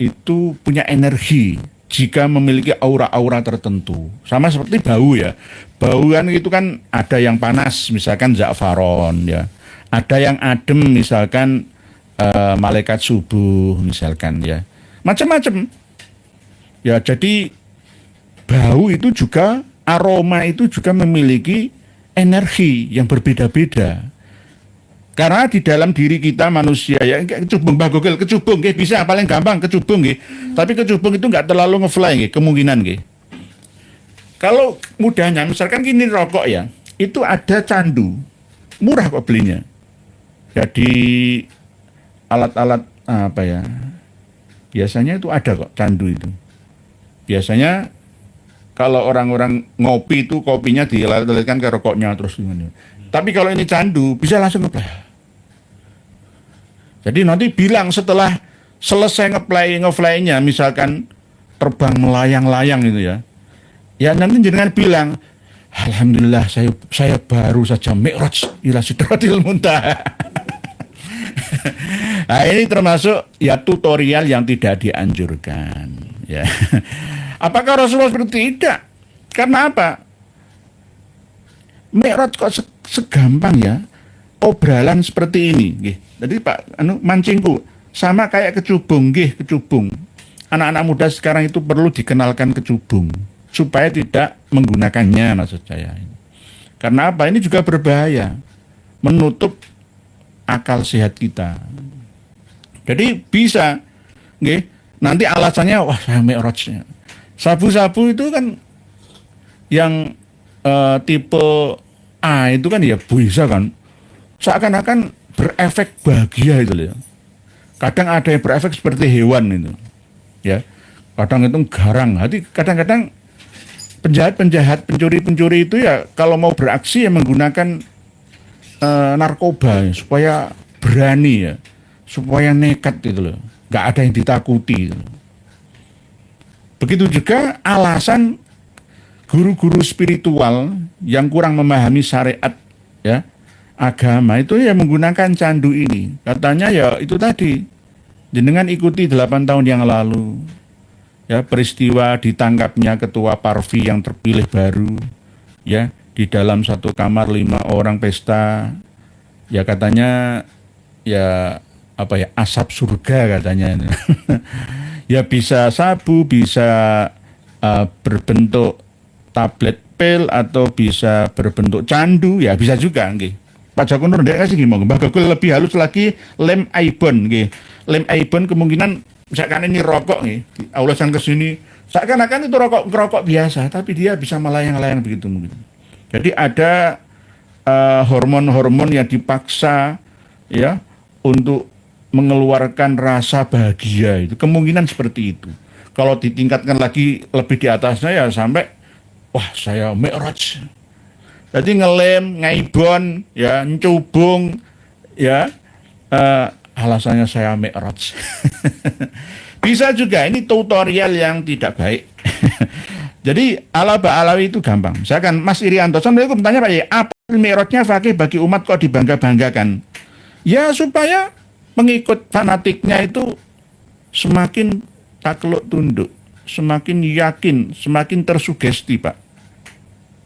itu punya energi jika memiliki aura-aura tertentu. Sama seperti bau ya. Bau kan itu kan ada yang panas, misalkan za'faron ya. Ada yang adem, misalkan malaikat subuh, misalkan ya. Macam-macam. Ya, jadi bau itu juga, aroma itu juga memiliki energi yang berbeda-beda. Karena di dalam diri kita manusia ya kecubung Mbah Gogel, kecubung nggih bisa paling gampang kecubung nggih. Tapi kecubung itu nggak terlalu ngefly nggih, kemungkinan nggih. Kalau mudahnya misalkan gini rokok ya, itu ada candu. Murah kok belinya. Jadi alat-alat apa ya? Biasanya itu ada kok candu itu. Biasanya kalau orang-orang ngopi itu kopinya dilalit-lalitkan ke rokoknya terus gimana. Tapi kalau ini candu bisa langsung ngeplay. Jadi nanti bilang setelah selesai ngefly-nya misalkan terbang melayang-layang gitu ya. Ya nanti jenengan bilang, alhamdulillah saya baru saja mi'raj ila sidratil muntaha. Nah, ini termasuk ya tutorial yang tidak dianjurkan ya. Apakah Rasulullah seperti tidak? Karena apa? Mi'raj kok segampang ya obralan seperti ini nggih. Jadi Pak mancingku sama kayak kecubung nggih, kecubung. Anak-anak muda sekarang itu perlu dikenalkan kecubung supaya tidak menggunakannya maksud saya. Karena apa? Ini juga berbahaya. Menutup akal sehat kita. Jadi bisa nggih. Nanti alasannya wah saya mi'rajnya. Sabu-sabu itu kan yang tipe A itu kan ya bisa kan seakan-akan berefek bahagia itu loh. Kadang ada yang berefek seperti hewan itu. Ya. Kadang itu garang. Hati kadang-kadang penjahat-penjahat, pencuri-pencuri itu ya kalau mau beraksi ya menggunakan narkoba ya, supaya berani ya. Supaya nekat gitu loh. Nggak ada yang ditakuti gitu. Begitu juga alasan guru-guru spiritual yang kurang memahami syariat ya agama itu ya menggunakan candu ini. Katanya ya itu tadi, jenengan ikuti 8 tahun yang lalu ya peristiwa ditangkapnya ketua Parvi yang terpilih baru ya di dalam satu kamar 5 orang pesta ya katanya ya apa ya asap surga katanya. Ya bisa sabu, bisa berbentuk tablet pil atau bisa berbentuk candu ya bisa juga nggih. Pak Joko Nur ndek kasih gimana? Mbah Gogel lebih halus lagi lem aibon nggih. Lem aibon kemungkinan misalkan ini rokok nggih, aulasan ke sini seakan-akan itu rokok biasa tapi dia bisa melayang-layang begitu mungkin. Jadi ada hormon-hormon yang dipaksa ya untuk mengeluarkan rasa bahagia itu kemungkinan seperti itu. Kalau ditingkatkan lagi lebih di atasnya ya sampai wah saya mi'raj. Jadi ngelem, ngaibon, ya ncubung, ya alasannya saya mi'raj. Bisa juga ini tutorial yang tidak baik. Jadi ala-alawi itu gampang. Misalkan Mas Irianto, Assalamualaikum, tanya Pak ya, apa mi'rajnya fakih bagi umat kok dibangga-banggakan? Ya supaya mengikut fanatiknya itu semakin takluk tunduk, semakin yakin, semakin tersugesti Pak.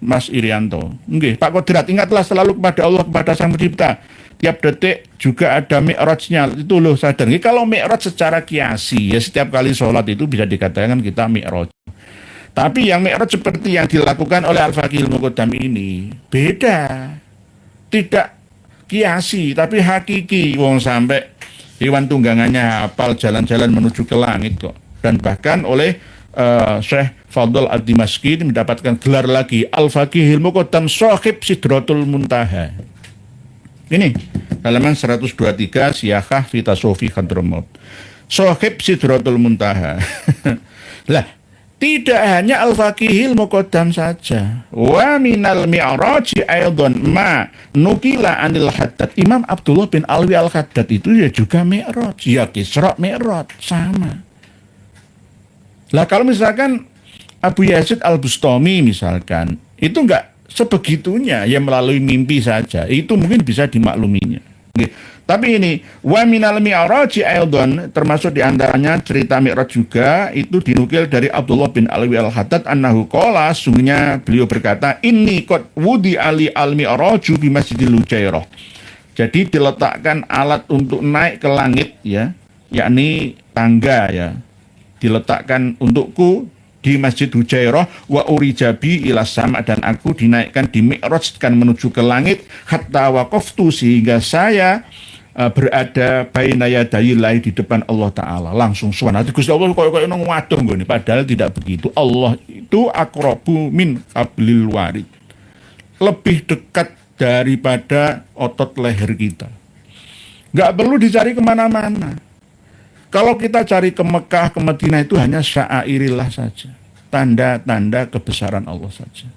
Mas Irianto. Nggih, Pak Kodrat, ingatlah selalu kepada Allah, kepada Sang Pencipta. Tiap detik juga ada mi'rajnya. Itu loh sadar. Nggih, kalau mi'raj secara kiasi, ya setiap kali sholat itu bisa dikatakan kita mi'raj. Tapi yang mi'raj seperti yang dilakukan oleh Al-Faqih Al-Muqaddam ini beda. Tidak kiasi, tapi hakiki. Wong sampai hewan tunggangannya hafal jalan-jalan menuju ke langit kok. Dan bahkan oleh Syekh Fadl Ad-Dimashqi mendapatkan gelar lagi Al-Faqihil Muqaddam Shahib Sidratul Muntaha. Ini halaman 123 Siyahah Fitasofi Khadramot. Shahib Sidratul Muntaha. Lah, tidak hanya Al-Faqihil Muqaddam saja. Wa minal mi'raji aidan ma nukila anil Haddad. Imam Abdullah bin Alwi Al-Haddad itu ya juga mi'raj. Ya Isra mi'raj sama. Lah kalau misalkan Abu Yazid Al-Bustami misalkan, itu enggak sebegitunya ya melalui mimpi saja. Itu mungkin bisa dimakluminya. Tapi ini wa minal mi'raji aidan termasuk diantaranya cerita mi'raj juga itu dinukil dari Abdullah bin Alwi Al-Haddad annahu qala sungguhnya beliau berkata inni qad wudi ali al-mi'raju bi Masjidil Hujairah. Jadi diletakkan alat untuk naik ke langit ya, yakni tangga ya. Diletakkan untukku di Masjid Hujairah wa urijabi ila sama, dan aku dinaikkan di mi'rajkan menuju ke langit hatta waqaftu, sehingga saya berada baina yadayillahi, di depan Allah Ta'ala. Langsung suan hati Gusti Allah koyo nang waduh nggone, padahal tidak begitu. Allah itu aqrabu min hablil warid, lebih dekat daripada otot leher kita. Nggak perlu dicari kemana-mana. Kalau kita cari ke Mekah, ke Madinah, itu hanya sya'airillah saja, tanda-tanda kebesaran Allah saja.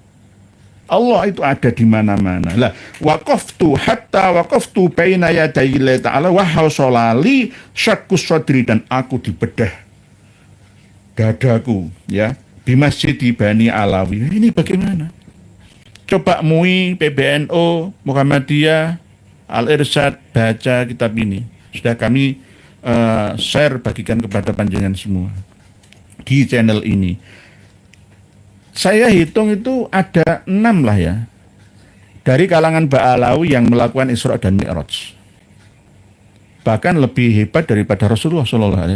Allah itu ada di mana-mana. Lah, waqaftu hatta waqaftu baina yadayillahi ta'ala wa hausolali syakkus sodri, dan aku dibedah dadaku, ya, di Masjid di Bani Alawi. Ini bagaimana? Coba MUI, PBNU, Muhammadiyah, Al-Irsyad, baca kitab ini. Sudah kami share, bagikan kepada panjenengan semua di channel ini. Saya hitung itu ada 6 lah ya, dari kalangan Ba'alawi yang melakukan Isra dan Mi'raj. Bahkan lebih hebat daripada Rasulullah SAW.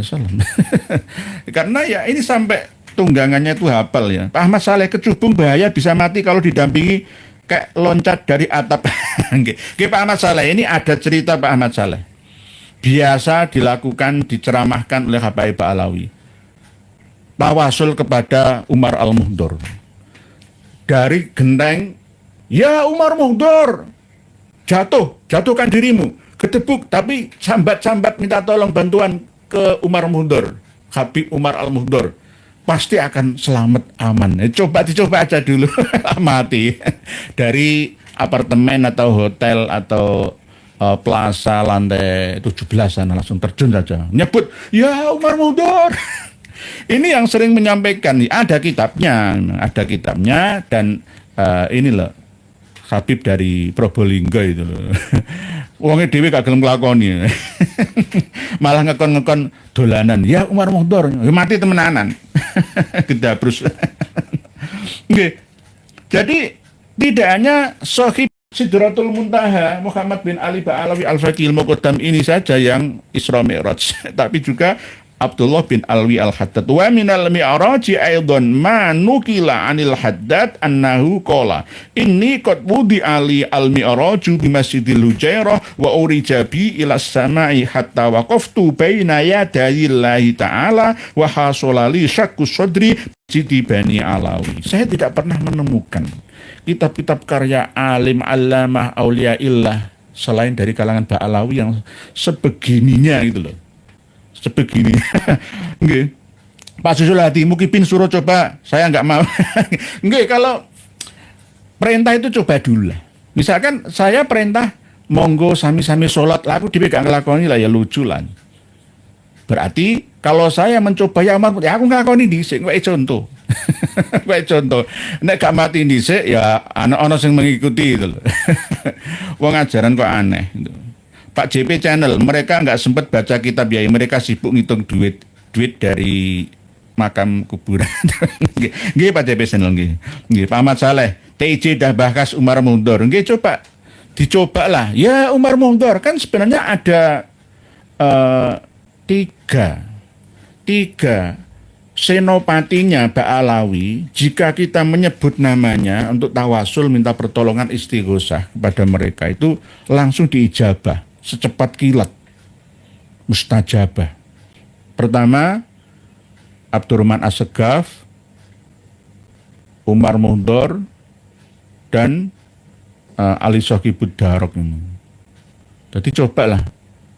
Karena ya ini sampai tunggangannya itu hafal ya. Pak Ahmad Saleh kecubung bahaya, bisa mati kalau didampingi kayak loncat dari atap. Oke, Pak Ahmad Saleh, ini ada cerita Pak Ahmad Saleh. Biasa dilakukan, diceramahkan oleh Habaib Ba'alawi. Tawasul kepada Umar Al-Muhdor. Dari genteng, ya Umar Muhdor, jatuhkan dirimu. Ketebuk, tapi sambat-sambat minta tolong bantuan ke Umar Muhdor. Habib Umar Al-Muhdor. Pasti akan selamat, aman. Dicoba aja dulu, mati. Dari apartemen atau hotel atau plaza lantai 17 sana langsung terjun saja. Nyebut, ya Umar Muhdor. Ini yang sering menyampaikan, ada kitabnya dan ini loh, Habib dari Probolinggo itu loh. Wongnya dewe gak gelem nglakoni. Malah ngekon-ngekon dolanan. Ya Umar Muhdor, mati temenanan. Gedabrus. Oke. Jadi tidak hanya Sohib Sidratul Muntaha Muhammad bin Ali Ba'alawi Al-Faqih Al-Muqaddam ini saja yang Isra Mi'raj, tapi juga Abdullah bin Alwi Al-Haddad. Wa minal mi'raji aidan ma nukila anil Haddad annahu qala inni qad wudi ali al-mi'raju bi Masjidil Hujairah wa urijabi ila samai hatta waqaftu baina yadayillahi ta'ala wa hasolali syakku sodri Siti Bani Alawi. Saya tidak pernah menemukan kitab-kitab karya alim allamah auliaillah selain dari kalangan Ba'alawi yang sebegininya gitu loh. Sebegini. Nggih. Pak Susul Hadi Mukipin suruh coba, saya nggak mau. Nggih, kalau perintah itu coba dulu lah. Misalkan saya perintah monggo sami-sami sholat, lah aku dhewe gak nglakoni lah, ya lucu lah. Berarti kalau saya mencoba ya Umar, ya aku nglakoni dhisik, wae contoh. Wae contoh. Nek gak mati dhisik ya ana sing mengikuti itu loh. Wong ajaran kok aneh gitu. Pak JP Channel, mereka nggak sempat baca kitab ya, mereka sibuk ngitung duit dari makam kuburan. Nggih Pak JP Channel nggih. Nggih Pak Ahmad Saleh, TIJ dah bahas Umar Muhdor. Nggih dicoba lah. Ya Umar Muhdor kan sebenarnya ada tiga senopatinya Ba'alawi. Jika kita menyebut namanya untuk tawasul minta pertolongan istighosah kepada mereka, itu langsung diijabah secepat kilat, mustajabah. Pertama Abdurrahman As-Segaf, Umar Muhdor, dan Ali Sohibud Darok ini. Jadi cobalah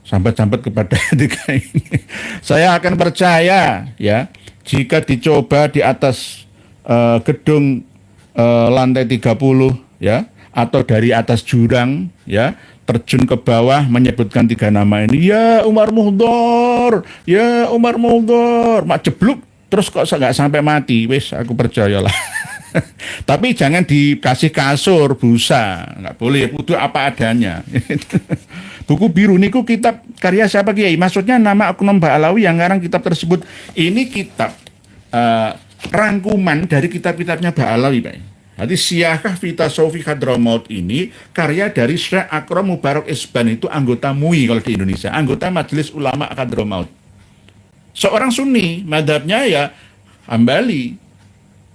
sambat-sambat kepada tiga ini. Saya akan percaya ya, jika dicoba di atas gedung lantai 30 ya, atau dari atas jurang ya, terjun ke bawah menyebutkan tiga nama ini, ya Umar Muhdor, ya Umar Muhdor, mak jebluk terus kok nggak sampai mati, wes aku percayalah. Tapi jangan dikasih kasur, busa, nggak boleh, butuh apa adanya. Buku biru niku kitab karya siapa Kiai? Maksudnya nama Oknum Ba'alawi yang ngarang kitab tersebut. Ini kitab rangkuman dari kitab-kitabnya Ba'alawi, Pak. Jadi Siyahah Fita Sofi Hadramaut ini karya dari Syekh Akram Mubarak Isban, itu anggota MUI kalau di Indonesia, anggota Majelis Ulama Hadramaut. Seorang Sunni, madhabnya ya Hambali,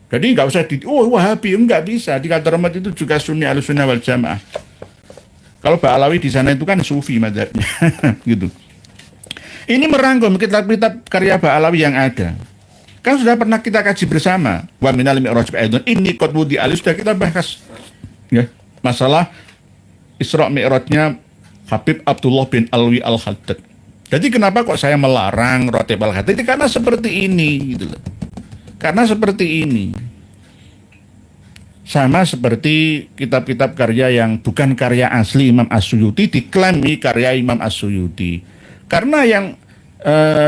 Jadi nggak usah Wahabi, nggak bisa. Di Qatar itu juga Sunni Ahlussunnah wal Jamaah. Kalau Ba'alawi di sana itu kan Sufi mazhabnya, gitu. Ini merangkum kitab-kitab karya Ba'alawi yang ada. Kan sudah pernah kita kaji bersama. Wa minal mi'raj aidun ini qad wudi sudah kita bahas. Ya, masalah Isra Mi'rajnya Habib Abdullah bin Alwi Al-Haddad. Jadi kenapa kok saya melarang Ratib Al-Haddad? Karena seperti ini, gitu loh. Karena seperti ini. Sama seperti kitab-kitab karya yang bukan karya asli Imam As-Suyuti diklaimi karya Imam As-Suyuti. Karena yang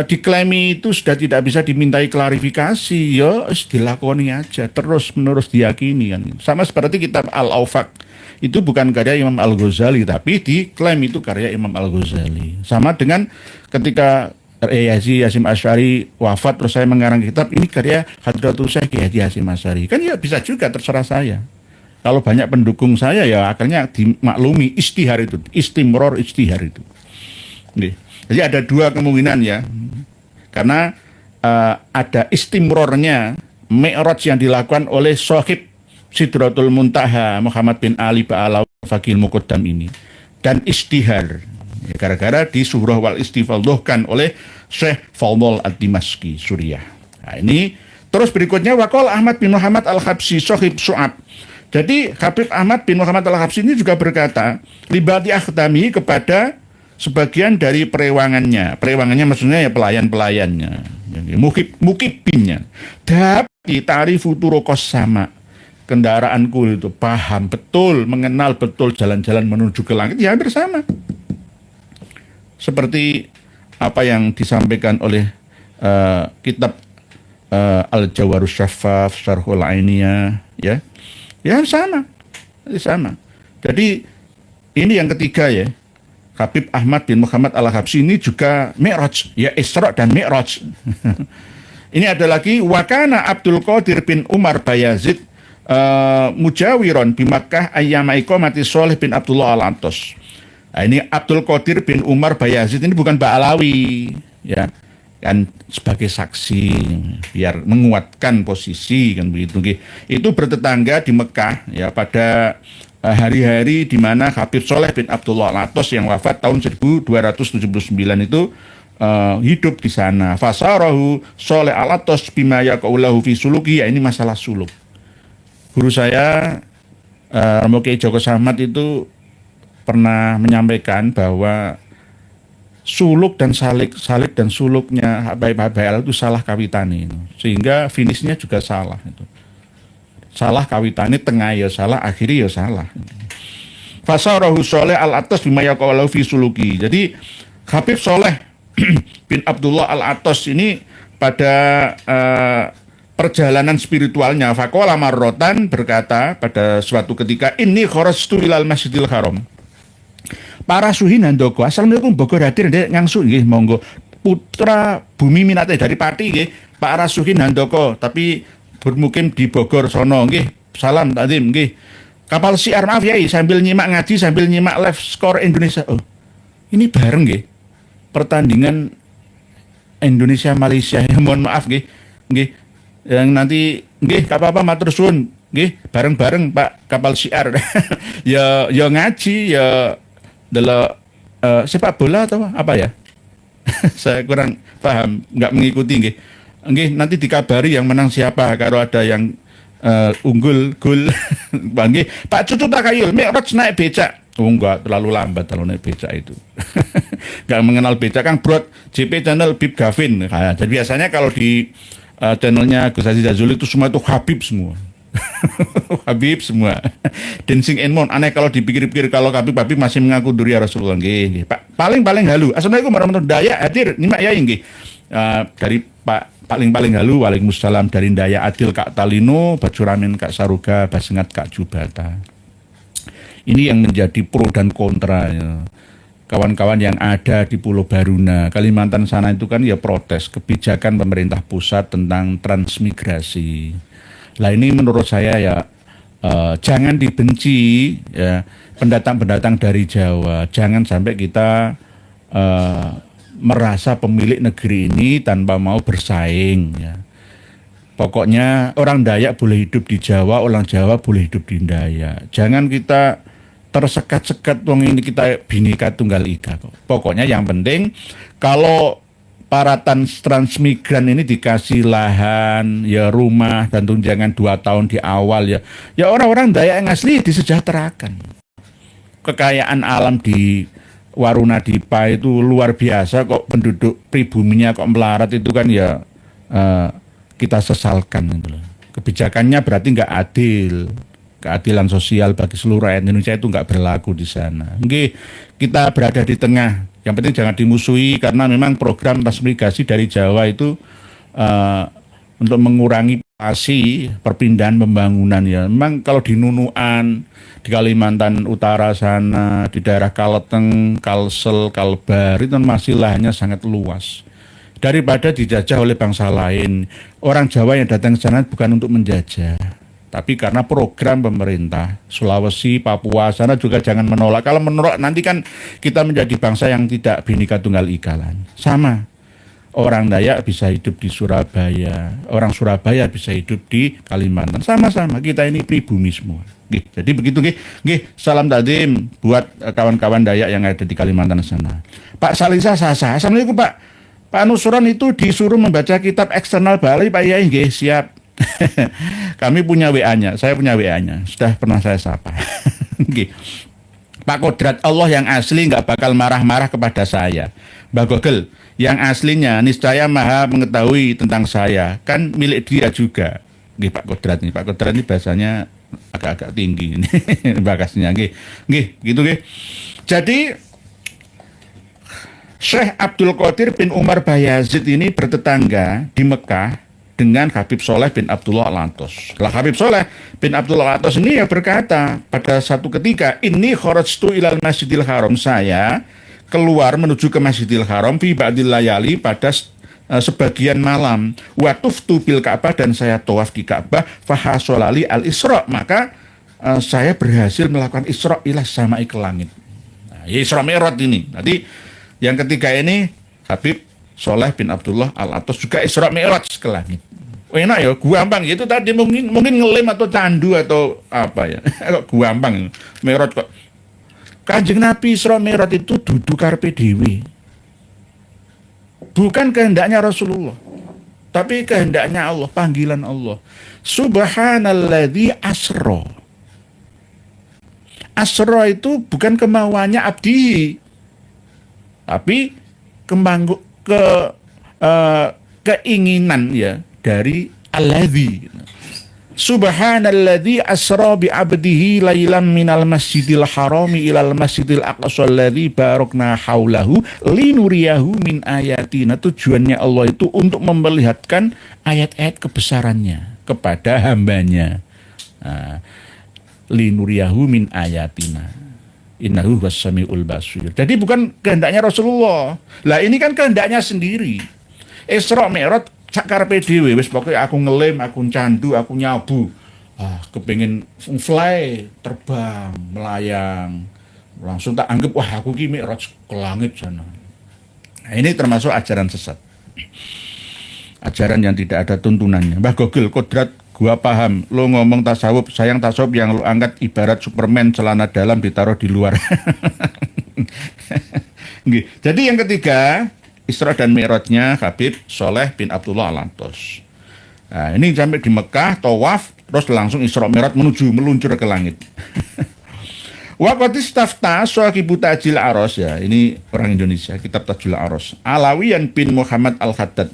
diklaimi itu sudah tidak bisa dimintai klarifikasi, ya dilakoni aja, terus menerus diyakini kan. Sama seperti kitab Al-Awfaq, itu bukan karya Imam Al-Ghazali, tapi diklaim itu karya Imam Al-Ghazali. Sama dengan ketika Hasyim Asy'ari wafat, terus saya mengarang kitab, ini karya Hadratul Syekh Hasyim Asy'ari. Kan ya bisa juga, terserah saya. Kalau banyak pendukung saya, ya akhirnya dimaklumi istihar itu, istimror istihar itu. Nih. Jadi ada dua kemungkinan ya. Karena ada istimrornya Mi'raj yang dilakukan oleh Sohib Sidratul Muntaha Muhammad bin Ali Ba'alawi Faqihul Muqaddam ini. Dan istihar. Ya, gara-gara di surah wal istifaldhkan oleh Syekh Fadl Ad-Dimashqi Suriah. Nah, ini terus berikutnya waqal Ahmad bin Muhammad Al-Habsyi Sohib Su'ab. Jadi Habib Ahmad bin Muhammad Al-Habsyi ini juga berkata libati akhdami kepada sebagian dari perewangannya. Perewangannya maksudnya ya pelayan-pelayannya, mukibinnya. Tapi ta'rifu turuqas sama. Kendaraanku itu paham betul, mengenal betul jalan-jalan menuju ke langit, ya hampir sama. Seperti apa yang disampaikan oleh kitab Al-Jawarus Syaffaf, Syarhul Ainiyah, ya. Ya sama. Jadi ini yang ketiga ya. Habib Ahmad bin Muhammad Al-Habsyi ini juga Mi'raj, ya Isra dan Mi'raj. Ini ada lagi wakana Abdul Qadir bin Umar Bayazid mujawiron bi Makkah ayyama iqamati Shalih bin Abdullah Al-Attas. Nah, ini Abdul Qadir bin Umar Bayazid ini bukan Ba'alawi, ya. Kan sebagai saksi biar menguatkan posisi kan begitu. Itu bertetangga di Mekah ya pada hari-hari di mana Habib Shalih bin Abdullah Al-Attas yang wafat tahun 1279 itu hidup di sana. Fasarahu Shalih Al-Attas bima yaqaulahu fi suluki, ya ini masalah suluk. Guru saya Romo Kiai Joko Samad itu pernah menyampaikan bahwa suluk dan salik dan suluknya Habaib itu salah kawitani, sehingga finishnya juga salah itu. Salah kawitani, tengah ya salah, akhiri ya salah. Fasarahu Shalih Al-Attas bima yaqaulahu fi suluki. Jadi Habib Shalih bin Abdullah Al-Attas ini pada perjalanan spiritualnya faqala marrotan berkata pada suatu ketika ini kharastu ilal Masjidil Haram. Para suhin handoko assalamualaikum Bogor hadir ndek ngangsu nggih monggo putra bumi minate dari Pati nggih Pak Rasuhin Handoko tapi bermukim di Bogor sono nggih salam takdim nggih kapal siar maaf ya sambil nyimak ngaji sambil nyimak live score Indonesia. Oh ini bareng nggih pertandingan Indonesia Malaysia ya mohon maaf nggih yang nanti nggih apa-apa matur suwun nggih bareng-bareng Pak kapal siar ya ngaji ya delok sepak bola atau apa ya? Saya kurang paham, nggak mengikuti nggih. Nggih nanti dikabari yang menang siapa kalau ada yang unggul gol. Nggih, Pak Cucu Takayul Mi'raj naik becak. Oh enggak, terlalu lambat kalau naik becak itu. Nggak mengenal becak Kang Brot JP channel Bib Gavin. Nah, jadi biasanya kalau di channelnya Gus Aziz Jazuli itu semua itu Habib semua. Habib semua dancing and moon aneh kalau dipikir-pikir kalau Habib masih mengaku duri Rasulullah nggih Pak paling halu assalamualaikum warahmatullahi wabarakatuh Daya hadir nyimak ya nggih dari Pak paling halu waalaikumsalam dari Daya Adil Kak Talino Bajuramin Kak Saruga Basengat Kak Jubata. Ini yang menjadi pro dan kontra ya. Kawan-kawan yang ada di Pulau Baruna Kalimantan sana itu kan ya protes kebijakan pemerintah pusat tentang transmigrasi. Lah ini menurut saya ya jangan dibenci ya pendatang-pendatang dari Jawa. Jangan sampai kita merasa pemilik negeri ini tanpa mau bersaing ya. Pokoknya orang Dayak boleh hidup di Jawa, orang Jawa boleh hidup di Dayak. Jangan kita tersekat-sekat, wong ini kita Bhinneka Tunggal Ika kok. Pokoknya yang penting kalau para transmigran ini dikasih lahan, ya rumah dan tunjangan 2 tahun di awal ya orang-orang Dayak yang asli disejahterakan. Kekayaan alam di Warunadipa itu luar biasa kok, penduduk pribuminya kok melarat itu kan ya kita sesalkan gitu loh. Kebijakannya berarti nggak adil, keadilan sosial bagi seluruh rakyat Indonesia itu nggak berlaku di sana. Nggih, kita berada di tengah. Yang penting jangan dimusuhi karena memang program transmigrasi dari Jawa itu untuk mengurangi populasi, perpindahan pembangunan ya. Memang kalau di Nunuan, di Kalimantan Utara sana, di daerah Kaleteng, Kalsel, Kalbar itu masih lahannya sangat luas. Daripada dijajah oleh bangsa lain, orang Jawa yang datang ke sana bukan untuk menjajah, tapi karena program pemerintah. Sulawesi, Papua sana juga jangan menolak. Kalau menolak nanti kan kita menjadi bangsa yang tidak Bhinneka Tunggal Ika. Sama, orang Dayak bisa hidup di Surabaya, orang Surabaya bisa hidup di Kalimantan. Sama-sama, kita ini pribumi semua. Jadi begitu, salam takdim buat kawan-kawan Dayak yang ada di Kalimantan sana. Pak Salisa Sasa, assalamualaikum Pak. Pak Nusron itu disuruh membaca kitab eksternal Bali, Pak Yai, nggih, siap. Kami punya WA-nya, saya punya WA-nya, sudah pernah saya sapa. Pak Kodrat, Allah yang asli nggak bakal marah-marah kepada saya. Mbak Gogel, yang aslinya niscaya maha mengetahui tentang saya, kan milik dia juga. Nggih, Pak Kodrat nih, Pak Kodrat ini bahasanya agak-agak tinggi ini, bakasnya, nggih, gitu nggih. Jadi Syekh Abdul Qadir bin Umar Bayazid ini bertetangga di Mekah dengan Habib Soleh bin Abdullah Al-Atos. Lah Habib Soleh bin Abdullah Al-Atos ini ya berkata pada satu ketika, ini kharajtu ilal Masjidil Haram, saya keluar menuju ke Masjidil Haram fi ba'dil layali pada sebagian malam, wa tuftu bil Ka'bah, dan saya tawaf di Ka'bah, fahasolali al-Isra, maka saya berhasil melakukan Isra ila sama'i, ke langit. Nah, Isra Mi'raj ini. Nanti yang ketiga ini Habib Soleh bin Abdullah Al-Atos juga Isra Mi'raj ke langit. Enak ya, gampang itu tadi, mungkin ngelem atau candu atau apa ya. Kok gampang Mi'raj kok. Kanjeng Nabi Isra Mi'raj itu duduk karpe dewi. Bukan kehendaknya Rasulullah, tapi kehendaknya Allah, panggilan Allah. Subhanalladzi asra. Asra itu bukan kemauannya abdi, tapi keinginan ya dari alladzi. Subhanalladzi asra bi 'abdihi lailan minal masjidil harami ilal masjidil aqsa alladzi barakna haulahu linuriyahu min ayatina. Tujuannya Allah itu untuk memperlihatkan ayat-ayat kebesarannya kepada hambanya. Linuriyahu min ayatina. Innahu was-sami'ul basir. Jadi bukan kehendaknya Rasulullah. Lah ini kan kehendaknya sendiri. Isra Mi'raj sak karepe dhewe, wis pokoke aku ngelem, aku candu, aku nyabu. Kepengin fly, terbang, melayang. Langsung tak anggap wah aku ki Mi'raj ke langit sana. Nah, ini termasuk ajaran sesat. Ajaran yang tidak ada tuntunannya. Mbah Gogel, Kodrat, gua paham, lo ngomong tasawuf, sayang tasawuf yang lo angkat ibarat Superman celana dalam ditaruh di luar. Jadi yang ketiga, Isra dan Mi'rajnya Habib Soleh bin Abdullah Al-Atos. Nah, ini sampai di Mekah, tawaf, terus langsung Isra Mi'raj meluncur ke langit. Waqatis tafta Sohibu Tajil Aros, ya, ini orang Indonesia, kitab Tajul Aros. Alawiyan bin Muhammad Al-Haddad.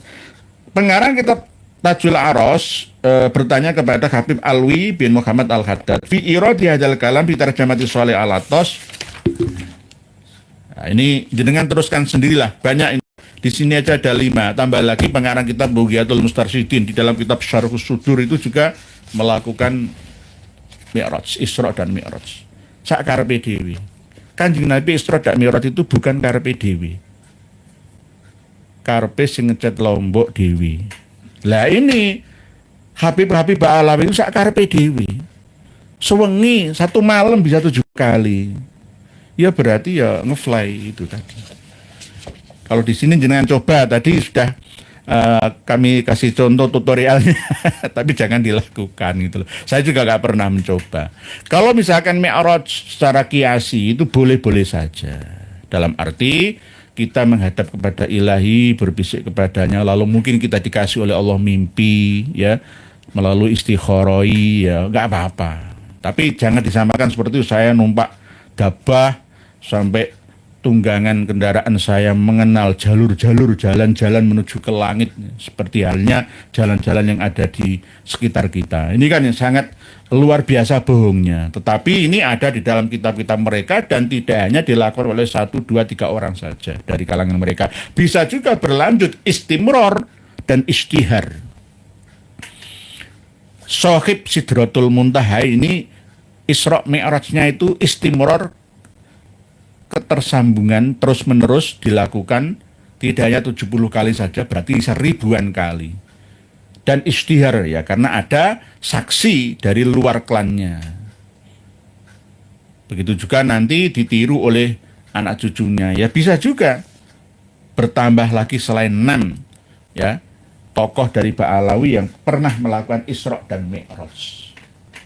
Pengarang kitab Tajul Aros bertanya kepada Habib Alwi bin Muhammad Al-Haddad, fi iradi hadzal kalam bi tarjamati Shalih Al-Atos. Nah, ini jenengan teruskan sendirilah, banyak ini. Di sini aja ada 5, tambah lagi pengarang kitab Bughiyatul Mustarsyidin di dalam kitab Syarhus Sudur itu juga melakukan Mi'raj, Isra dan Mi'raj. Sak karepe dhewe. Kanjeng Nabi Isra dan Mi'raj itu bukan karepe dhewe. Karepe sing ngecat Lombok dhewe. Lah ini Habib-Habib Alawi itu sak karepe dhewe. Sewengi satu malam bisa 7 kali. Ya berarti ya ngefly itu tadi. Kalau di sini jenengan coba tadi sudah kami kasih contoh tutorialnya, tapi jangan dilakukan gitu loh. Saya juga nggak pernah mencoba. Kalau misalkan mi'raj secara kiasi itu boleh-boleh saja. Dalam arti kita menghadap kepada ilahi, berbisik kepadanya, lalu mungkin kita dikasih oleh Allah mimpi, ya, melalui istikharoi, ya, nggak apa-apa. Tapi jangan disamakan seperti itu, saya numpak dabah sampai tunggangan kendaraan saya mengenal jalur-jalur jalan-jalan menuju ke langit seperti halnya jalan-jalan yang ada di sekitar kita. Ini kan yang sangat luar biasa bohongnya. Tetapi ini ada di dalam kitab-kitab mereka dan tidak hanya dilakukan oleh 1, 2, 3 orang saja dari kalangan mereka. Bisa juga berlanjut istimror dan istihar. Sohib Sidratul Muntaha ini Isra Mi'rajnya itu istimror, ketersambungan terus-menerus dilakukan, tidak hanya 70 kali saja, berarti 1000-an kali. Dan istihar, ya, karena ada saksi dari luar klannya. Begitu juga nanti ditiru oleh anak cucunya, ya bisa juga bertambah lagi selain 6, ya, tokoh dari Ba'alawi yang pernah melakukan Isra dan Mi'raj.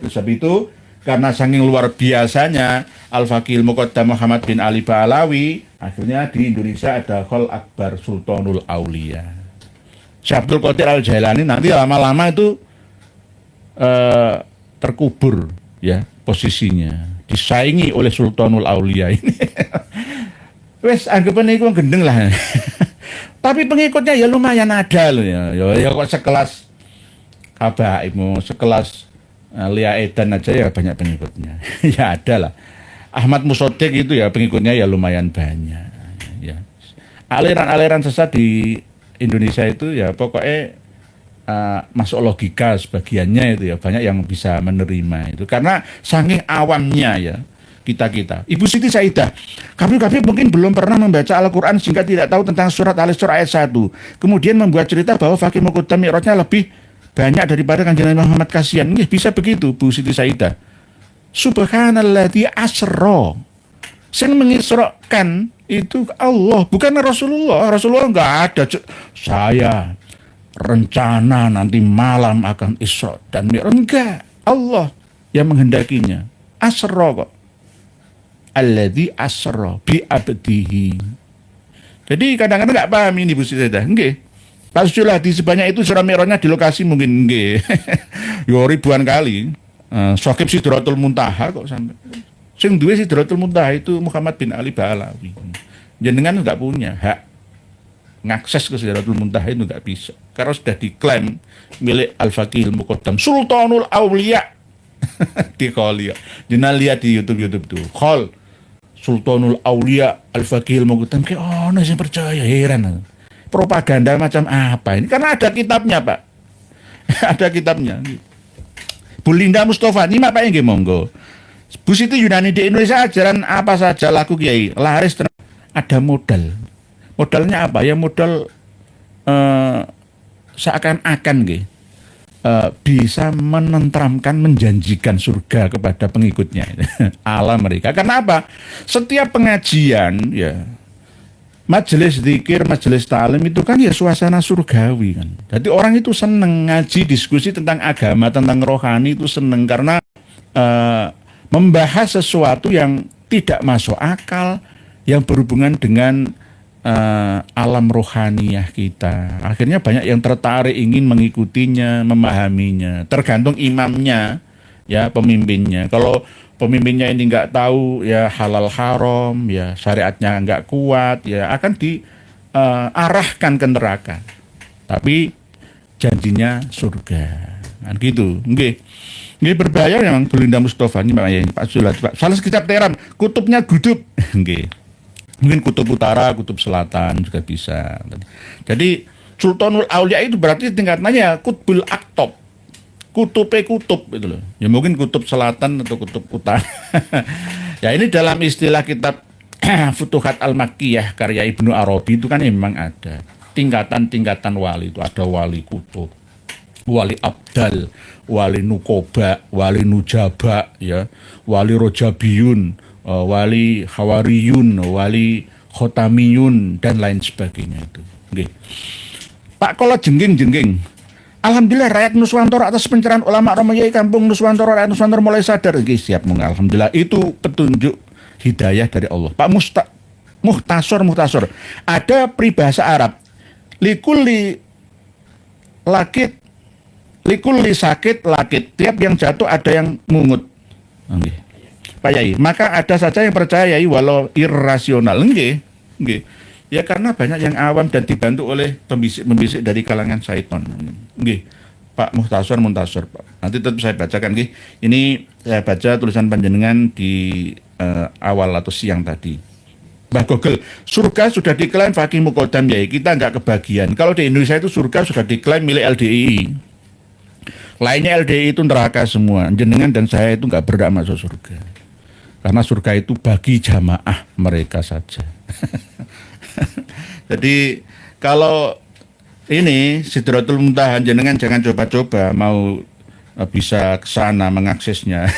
Oleh sebab itu, karena saking luar biasanya Al-Faqihul Muqaddam Muhammad bin Ali Ba'alawi, akhirnya di Indonesia ada Khol Akbar Sultanul Aulia. Syekh Abdul Qadir Al-Jailani nanti lama-lama itu terkubur, ya, posisinya disaingi oleh Sultanul Aulia ini. Wes anggapan itu gendeng lah. Tapi pengikutnya ya lumayan ada loh, ya. Ya kok sekelas Habaibmu, sekelas Lia Edan aja ya banyak pengikutnya. Ya ada lah. Ahmad Musodik itu ya pengikutnya ya lumayan banyak. Ya. Aliran-aliran sesat di Indonesia itu ya pokoknya masuk logika sebagiannya itu ya banyak yang bisa menerima itu karena saking awamnya ya kita. Ibu Siti Saidah, kami mungkin belum pernah membaca Al-Quran sehingga tidak tahu tentang surat Al-Isra ayat 1. Kemudian membuat cerita bahwa Faqih Muqaddam Mi'rajnya lebih banyak daripada Kanjeng Nabi Muhammad kasihan. Bisa begitu Bu Siti Saidah. Subhanalladzi asra. Yang mengisrakan itu Allah, bukan Rasulullah. Rasulullah enggak ada. Saya rencana nanti malam akan Isra dan Mi'raj. Enggak. Allah yang menghendakinya. Asra kok. Alladzi asra bi abdihi. Jadi kadang-kadang enggak paham ini Bu Siti Saidah. Nggih. Pas sudah di sebanyak itu surah Mi'rajnya di lokasi mungkin nggih. Yo ribuan kali. Sohib Sidratul Muntaha kok sampai. Sing duwe Sidratul Muntaha itu Muhammad bin Ali Ba'alawi. Jenengan enggak punya hak ngakses ke Sidratul Muntaha itu enggak bisa. Karena sudah diklaim milik Al-Faqihul Muqaddam Sultanul Aulia. Di Kholia. Jenengan lihat di YouTube tuh. Khol Sultanul Aulia Al-Faqihul Muqaddam. Kayak saya percaya, heran. Propaganda macam apa ini? Karena ada kitabnya, Pak. Ada kitabnya. Bu Linda Mustafa, ini Pak yang monggo. Bu Siti Yunani di Indonesia ajaran apa saja laku Kiai? Laris ada modal. Modalnya apa? Ya modal seakan-akan bisa menenteramkan, menjanjikan surga kepada pengikutnya. Ala mereka. Karena apa? Setiap pengajian, ya, majelis zikir, majelis ta'lim itu kan ya suasana surgawi kan. Jadi orang itu seneng ngaji, diskusi tentang agama, tentang rohani itu seneng karena membahas sesuatu yang tidak masuk akal, yang berhubungan dengan alam rohaniyah kita. Akhirnya banyak yang tertarik ingin mengikutinya, memahaminya. Tergantung imamnya, ya, pemimpinnya. Kalau pemimpinnya ini nggak tahu ya halal haram, ya syariatnya nggak kuat, ya akan diarahkan ke neraka. Tapi janjinya surga, kan gitu. Nggih berbahaya memang Bu Linda Mustafa ini Pak Sulat. Salah kitab teram, kutubnya gudup. Nggih. Mungkin kutub utara, kutub selatan juga bisa. Jadi Sultanul Aulia itu berarti tingkatannya Qutbul Aktob. Kutub gitu loh. Ya mungkin kutub selatan atau kutub utara. Ya ini dalam istilah kitab Futuhat Al-Makkiyah karya Ibnu Arabi itu kan memang ada tingkatan-tingkatan wali. Itu ada wali kutub, wali abdal, wali nukoba, wali nujaba, ya, wali rojabiyun, wali hawariyun, wali khotamiyun dan lain sebagainya itu. Okay. Pak Kolo jengking. Alhamdulillah rakyat Nuswantoro atas pencerahan ulama Romayai kampung Nuswantoro, rakyat Nuswantoro mulai sadar. Siap, alhamdulillah itu petunjuk hidayah dari Allah. Pak Muhtasor. Ada peribahasa Arab. Likulli sakit lakit. Tiap yang jatuh ada yang mungut. Okay. Pak Yai, maka ada saja yang percaya Yai walau irrasional. Nggih. Ya karena banyak yang awam dan dibantu oleh pembisik dari kalangan syaitan. Nggih. Pak Muhtasor, Pak. Nanti tetap saya bacakan nggih. Ini saya baca tulisan panjenengan di awal atau siang tadi. Mbah Gogel, surga sudah diklaim Fakih Mukodam Yai, kita nggak kebagian. Kalau di Indonesia itu surga sudah diklaim milik LDII. Lainnya LDII itu neraka semua. Jenengan dan saya itu nggak berhak masuk surga. Karena surga itu bagi jamaah mereka saja. Jadi kalau ini Sidratul Muntaha jenengan jangan coba-coba mau bisa ke sana mengaksesnya.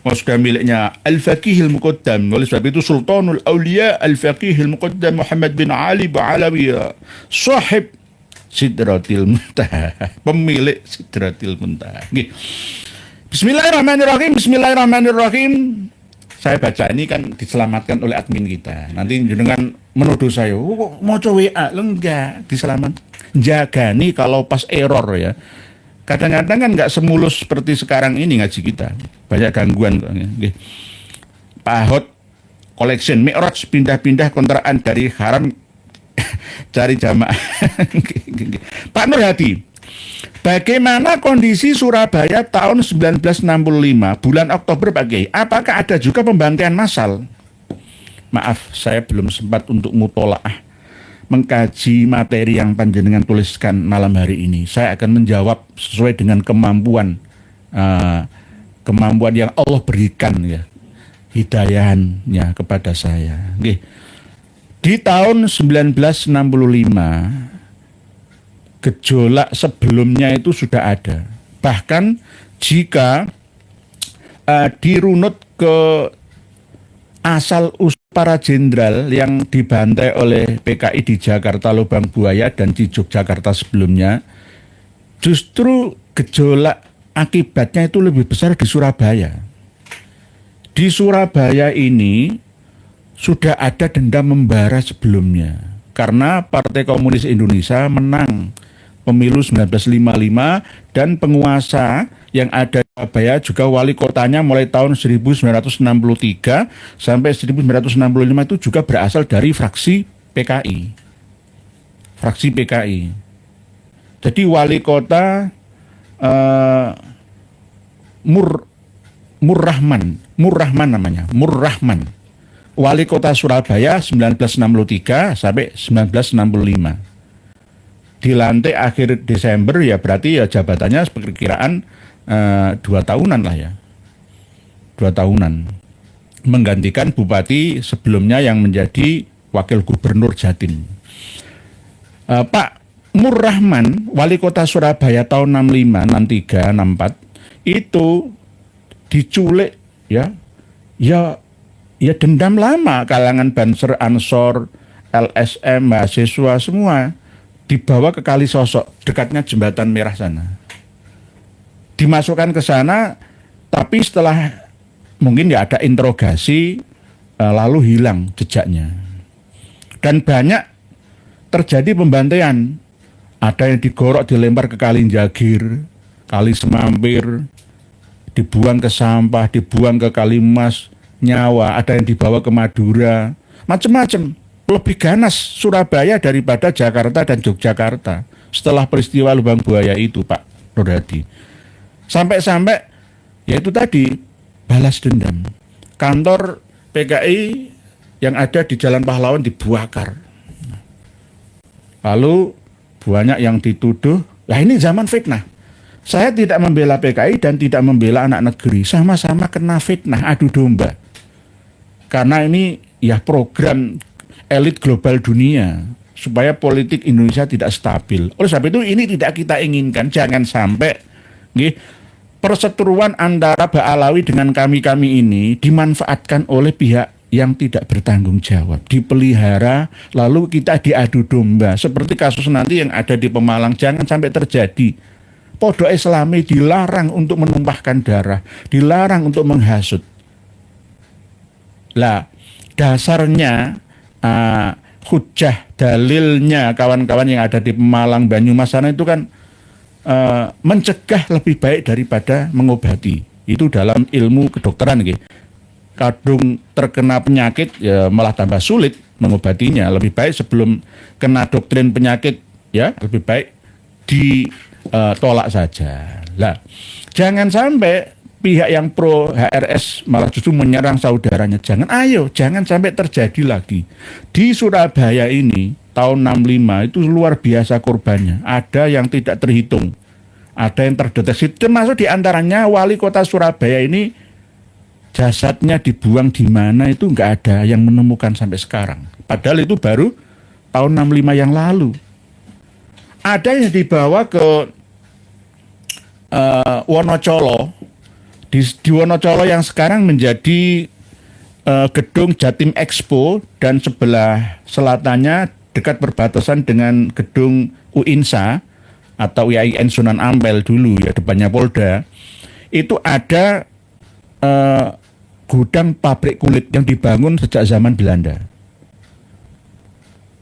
Mau sudah miliknya Al-Faqihil Muqaddam. Oleh sebab itu Sultanul Auliya Al-Faqihil Muqaddam Muhammad bin Ali Ba'alawi sahib Sidratil Muntaha, pemilik Sidratil Muntaha. Bismillahirrahmanirrahim. Saya baca ini kan diselamatkan oleh admin kita. Nanti dengan menuduh saya, mau coba WA, enggak diselamat. Jaga nih kalau pas error ya. Kadang-kadang kan nggak semulus seperti sekarang ini ngaji kita. Banyak gangguan. Pak Ahod collection, Mi'raj pindah-pindah kontrakan dari haram cari jamaah. Pak Nurhadi, bagaimana kondisi Surabaya tahun 1965 bulan Oktober Pak Kiai? Apakah ada juga pembantaian massal? Maaf, saya belum sempat untuk mutolaah mengkaji materi yang panjenengan tuliskan malam hari ini. Saya akan menjawab sesuai dengan kemampuan yang Allah berikan ya, hidayahannya kepada saya. Oke. Di tahun 1965 gejolak sebelumnya itu sudah ada. Bahkan jika dirunut ke asal usul para jenderal yang dibantai oleh PKI di Jakarta Lubang Buaya dan di Yogyakarta sebelumnya, justru gejolak akibatnya itu lebih besar di Surabaya. Di Surabaya ini sudah ada dendam membara sebelumnya karena Partai Komunis Indonesia menang pemilu 1955 dan penguasa yang ada di Surabaya juga wali kotanya mulai tahun 1963 sampai 1965 itu juga berasal dari fraksi PKI. Jadi wali kota Murrahman namanya, Murrahman. Wali kota Surabaya 1963 sampai 1965. Dilantik akhir Desember ya berarti ya jabatannya perkiraan 2 tahunan lah ya. 2 tahunan. Menggantikan bupati sebelumnya yang menjadi wakil gubernur Jatim. Pak Murrahman, wali kota Surabaya tahun 65, 63, 64 itu diculik ya dendam lama kalangan Banser, Ansor, LSM, mahasiswa semua dibawa ke Kali Sosok dekatnya Jembatan Merah sana. Dimasukkan ke sana, tapi setelah mungkin ya ada interogasi, lalu hilang jejaknya. Dan banyak terjadi pembantaian. Ada yang digorok, dilempar ke Kali Jagir, Kali Semampir, dibuang ke sampah, dibuang ke Kali Mas, Nyawa, ada yang dibawa ke Madura, macam-macam. Lebih ganas Surabaya daripada Jakarta dan Yogyakarta setelah peristiwa Lubang Buaya itu, Pak Nurhadi. Sampai-sampai ya itu tadi balas dendam. Kantor PKI yang ada di Jalan Pahlawan dibakar. Lalu banyak yang dituduh, lah ini zaman fitnah. Saya tidak membela PKI dan tidak membela anak negeri, sama-sama kena fitnah, adu domba. Karena ini ya program elit global dunia supaya politik Indonesia tidak stabil. Oleh sebab itu ini tidak kita inginkan, jangan sampai perseteruan antara Ba'alawi dengan kami-kami ini dimanfaatkan oleh pihak yang tidak bertanggung jawab, dipelihara, lalu kita diadu domba. Seperti kasus nanti yang ada di Pemalang, jangan sampai terjadi. Pondok Islami dilarang untuk menumpahkan darah, dilarang untuk menghasut. Lah, dasarnya hujah dalilnya kawan-kawan yang ada di Pemalang, Banyumas sana itu kan mencegah lebih baik daripada mengobati. Itu dalam ilmu kedokteran gitu. Kadung terkena penyakit ya malah tambah sulit mengobatinya. Lebih baik sebelum kena doktrin penyakit ya lebih baik ditolak saja. Lah, jangan sampai pihak yang pro HRS malah justru menyerang saudaranya. Jangan sampai terjadi lagi. Di Surabaya ini tahun 65 itu luar biasa korbannya. Ada yang tidak terhitung, ada yang terdeteksi, termasuk diantaranya wali kota Surabaya ini. Jasadnya dibuang di mana itu nggak ada yang menemukan sampai sekarang. Padahal itu baru tahun 65 yang lalu. Ada yang dibawa ke Wonocolo. Di Wonocolo yang sekarang menjadi gedung Jatim Expo dan sebelah selatannya dekat perbatasan dengan gedung UINSA atau IAIN Sunan Ampel dulu ya depannya Polda. Itu ada gudang pabrik kulit yang dibangun sejak zaman Belanda.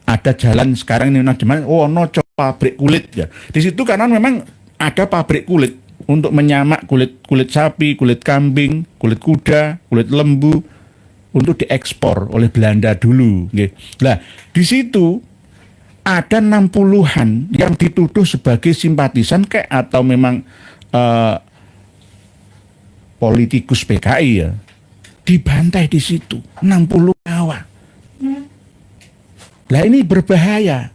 Ada jalan sekarang ini namanya Wonoco pabrik kulit ya. Di situ karena memang ada pabrik kulit untuk menyamak kulit sapi, kulit kambing, kulit kuda, kulit lembu untuk diekspor oleh Belanda dulu. Nah, di situ ada 60-an yang dituduh sebagai simpatisan kayak atau memang politikus PKI ya. Dibantai di situ 60 nyawa. Lah ini berbahaya.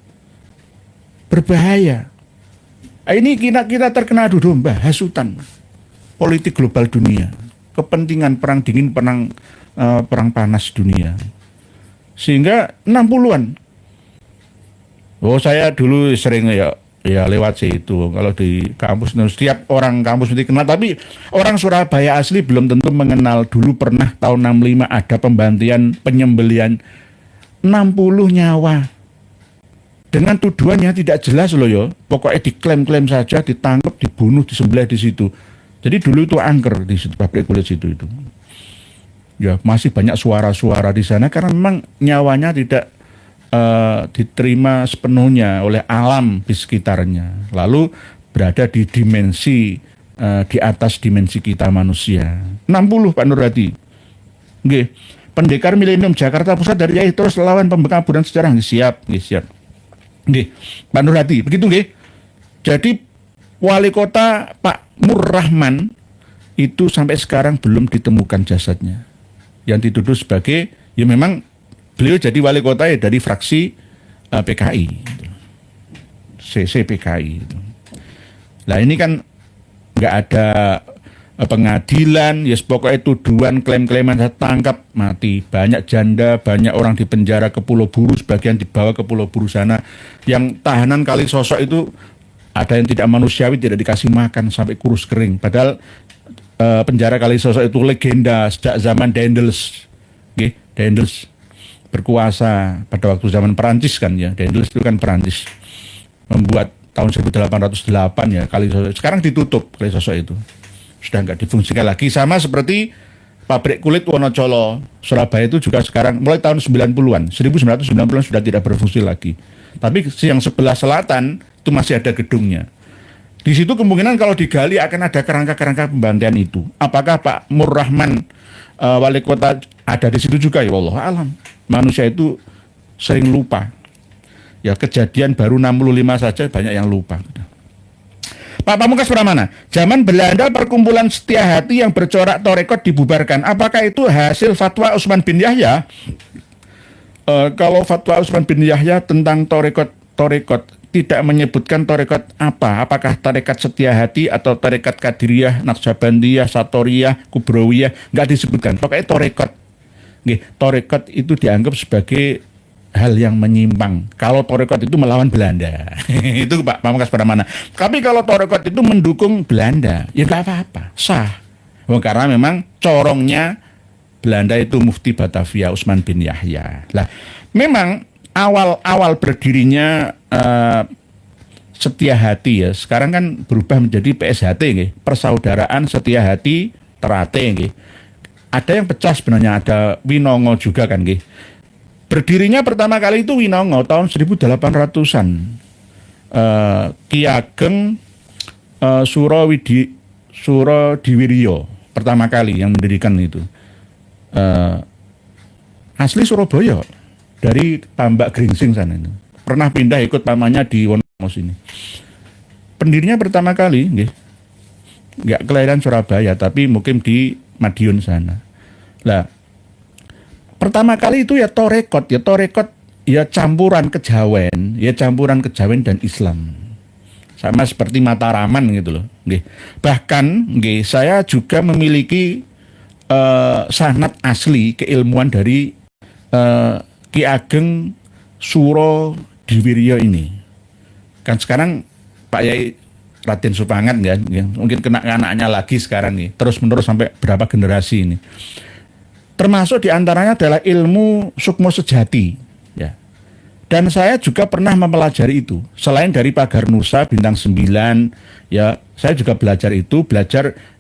Ini kita terkena adu domba, hasutan politik global dunia, kepentingan perang dingin, perang panas dunia. Sehingga 60-an. Oh, saya dulu sering ya lewat situ. Kalau di kampus, setiap orang kampus mesti kenal. Tapi orang Surabaya asli belum tentu mengenal. Dulu pernah tahun 65 ada pembantian, penyembelian 60 nyawa. Dengan tuduhan yang tidak jelas loh ya. Pokoknya diklaim-klaim saja, ditangkap, dibunuh, disembelih di situ. Jadi dulu itu angker di situ, pabrik kulit situ itu. Ya masih banyak suara-suara di sana karena memang nyawanya tidak diterima sepenuhnya oleh alam di sekitarnya, lalu berada di dimensi di atas dimensi kita manusia. 60 Pak Nurhadi. Nggih. Pendekar Milenium Jakarta Pusat dari Yai terus lawan pembekaburan sejarah. Siap. Nggih. Pak Nurhadi, begitu nggih. Jadi wali kota Pak Murrahman itu sampai sekarang belum ditemukan jasadnya. Yang dituduh sebagai ya memang beliau jadi wali kota ya dari fraksi PKI, CCPKI. Nah ini kan nggak ada pengadilan, ya pokoknya tuduhan, klaim-klaiman, saya tangkap mati. Banyak janda, banyak orang di penjara ke Pulau Buru, sebagian dibawa ke Pulau Buru sana. Yang tahanan Kalisosok itu ada yang tidak manusiawi, tidak dikasih makan sampai kurus kering. Padahal penjara Kalisosok itu legenda sejak zaman Daendels, Daendels berkuasa pada waktu zaman Perancis kan ya. Daendels itu kan Perancis, membuat tahun 1808 ya Kalisosok. Sekarang ditutup Kalisosok itu, sudah nggak difungsikan lagi. Sama seperti pabrik kulit Wonocolo Surabaya itu juga sekarang mulai tahun 90-an 1990-an sudah tidak berfungsi lagi. Tapi yang sebelah selatan itu masih ada gedungnya. Di situ kemungkinan kalau digali akan ada kerangka-kerangka pembantaian itu. Apakah Pak Murrahman wali kota ada di situ juga ya, wallahu alam. Manusia itu sering lupa. Ya kejadian baru 65 saja banyak yang lupa. Pak Pamungkas Pramana, zaman Belanda perkumpulan Setia Hati yang bercorak torekot dibubarkan. Apakah itu hasil fatwa Utsman bin Yahya? Kalau fatwa Utsman bin Yahya tentang torekot tidak menyebutkan torekot apa? Apakah tarekat Setia Hati atau tarekat Qadiriyah, Naqsabandiyah, Satoriyah, Kubrawiyah? Nggak disebutkan. Pokoknya torekot. Torekot itu dianggap sebagai hal yang menyimpang. Kalau torekot itu melawan Belanda, itu Pak Pamungkas Pramana. Tapi kalau torekot itu mendukung Belanda, ya nggak apa-apa, sah. Karena memang corongnya Belanda itu Mufti Batavia Usman bin Yahya. Lah, memang awal berdirinya Setia Hati ya, sekarang kan berubah menjadi PSHT nggih, Persaudaraan Setia Hati Terate nggih. Ada yang pecah sebenarnya, ada Winongo juga kan nggih. Berdirinya pertama kali itu Winongo tahun 1800-an. Ki Ageng Surodiwiryo pertama kali yang mendirikan itu. Asli Surabaya, dari Tambak Gringsing sana itu. Pernah pindah ikut pamannya di Wonosobo sini. Pendirinya pertama kali nggak kelahiran Surabaya tapi mukim di Madiun sana. Lah, pertama kali itu ya torekot ya campuran kejawen dan Islam. Sama seperti Mataraman gitu loh. Bahkan saya juga memiliki sanad asli keilmuan dari Ki Ageng Surodiwiryo ini. Kan sekarang Pak Yai Raden Supangat kan, mungkin kena anaknya lagi sekarang nih, terus menerus sampai berapa generasi ini. Termasuk diantaranya adalah ilmu sukmo sejati, ya. Dan saya juga pernah mempelajari itu. Selain dari Pagar Nusa Bintang 9, ya, saya juga belajar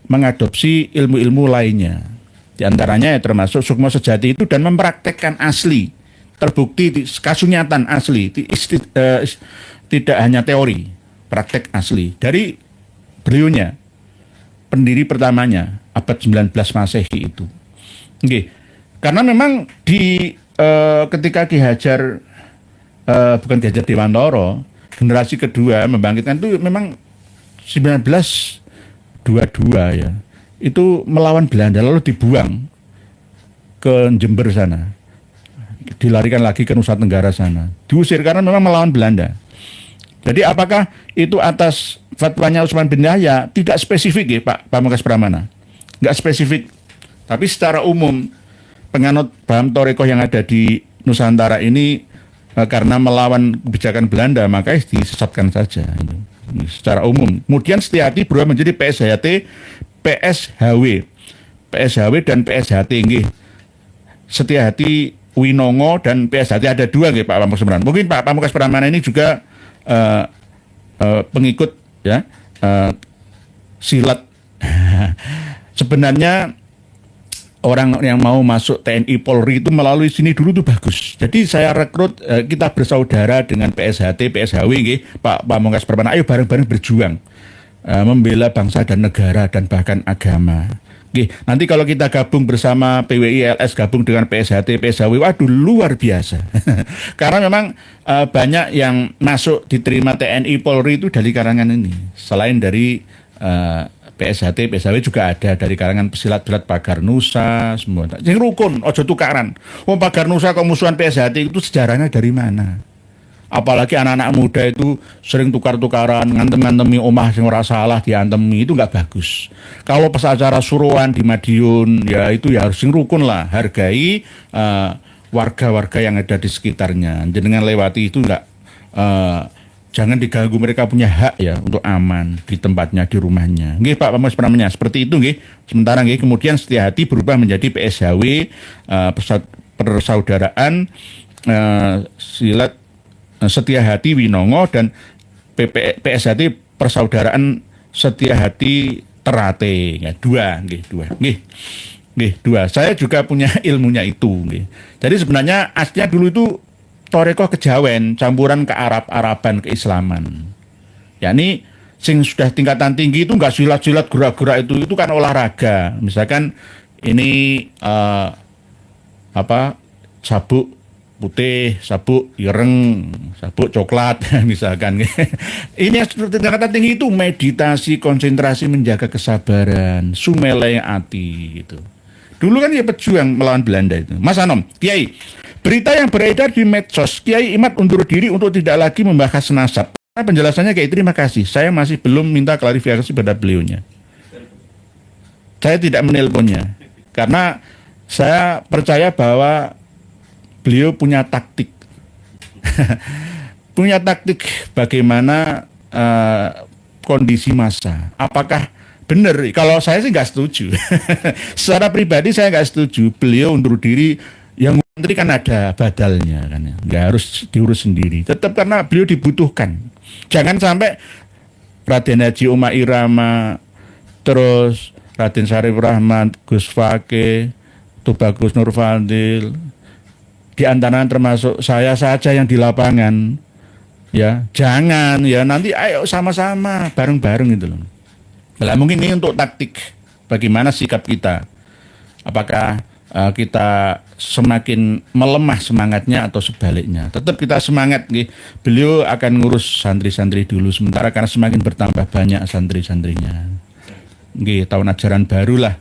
mengadopsi ilmu-ilmu lainnya. Di antaranya ya termasuk sukmo sejati itu dan mempraktekkan asli, terbukti kasunyatan asli, tidak hanya teori, praktek asli dari beliaunya, pendiri pertamanya abad 19 Masehi itu. Karena memang ketika Ki Hajar bukan Ki Hajar Dewantara, generasi kedua membangkitkan itu memang 1922 ya. Itu melawan Belanda lalu dibuang ke Jember sana. Dilarikan lagi ke Nusa Tenggara sana. Diusir karena memang melawan Belanda. Jadi apakah itu atas fatwanya Usman bin Yahya? Tidak spesifik ya Pak Pamungkas Pramana. Nggak spesifik. Tapi secara umum penganut paham Torekoh yang ada di Nusantara ini karena melawan kebijakan Belanda maka disesatkan saja. Secara umum. Kemudian Setia Hati berubah menjadi PSHW dan PSHT nggih. Setia Hati Winongo dan PSHT ada dua nggih Pak Pamungkas Pramana. Mungkin Pak Pamungkas Pramana ini juga pengikut ya silat. Sebenarnya orang yang mau masuk TNI Polri itu melalui sini dulu tuh bagus. Jadi saya rekrut, kita bersaudara dengan PSHT, PSHW nggih, Pak Pamungkas Pramana. Ayo bareng-bareng berjuang membela bangsa dan negara dan bahkan agama. Nanti kalau kita gabung bersama PWI LS, gabung dengan PSHT, PSHW, waduh luar biasa. Karena memang banyak yang masuk diterima TNI Polri itu dari karangan ini. Selain dari PSHT, PSHW juga ada dari karangan pesilat-pesilat Pagar Nusa, semua. Yang rukun, ojo tukaran. Pagar Nusa kok musuhan PSHT itu sejarahnya dari mana? Apalagi anak-anak muda itu sering tukar-tukaran, ngantem-ngantemi omah yang ora salah diantemi, itu nggak bagus. Kalau pas acara suruhan di Madiun, ya itu ya harus rukun lah, hargai warga-warga yang ada di sekitarnya. Jenengan lewati itu nggak, jangan diganggu, mereka punya hak ya untuk aman di tempatnya, di rumahnya. Nggih Pak Pamungkas Pramana, seperti itu nggih. Sementara nggih kemudian Setia Hati berubah menjadi PSHW, Persaudaraan Silat Setia Hati Winongo dan PSHT Persaudaraan Setia Hati Terate. Ya, dua. Saya juga punya ilmunya itu. Jadi sebenarnya aslinya dulu itu Torekoh kejawen, campuran ke Arab-Araban, keislaman. yakni sing sudah tingkatan tinggi itu nggak silat-silat gerak-gerak itu kan olahraga. Misalkan ini sabuk putih, sabuk ireng, sabuk coklat misalkan. Ini yang tingkatan tinggi itu meditasi, konsentrasi, menjaga kesabaran, sumele ati gitu. Dulu kan ya pejuang melawan Belanda itu. Mas Anom, Kiai, berita yang beredar di medsos, Kiai Imad undur diri untuk tidak lagi membahas nasab. Penjelasannya Kiai, terima kasih. Saya masih belum minta klarifikasi pada beliaunya. Saya tidak menelponnya karena saya percaya bahwa beliau punya taktik. Punya taktik bagaimana kondisi massa. Apakah benar. Kalau saya sih nggak setuju. Secara pribadi saya nggak setuju. Beliau undur diri, yang menteri kan ada badalnya kan ya. Nggak harus diurus sendiri. Tetap karena beliau dibutuhkan. Jangan sampai Raden Haji Uma Irama, terus Raden Syarif Rahman, Gus Fakih, Tubagus Nurfadil, di antara termasuk saya saja yang di lapangan, ya jangan ya, nanti ayo sama-sama bareng-bareng gitu loh. Nah, mungkin ini untuk taktik bagaimana sikap kita, apakah kita semakin melemah semangatnya atau sebaliknya. Tetap kita semangat, beliau akan ngurus santri-santri dulu sementara karena semakin bertambah banyak santri-santrinya. Tahun ajaran baru lah.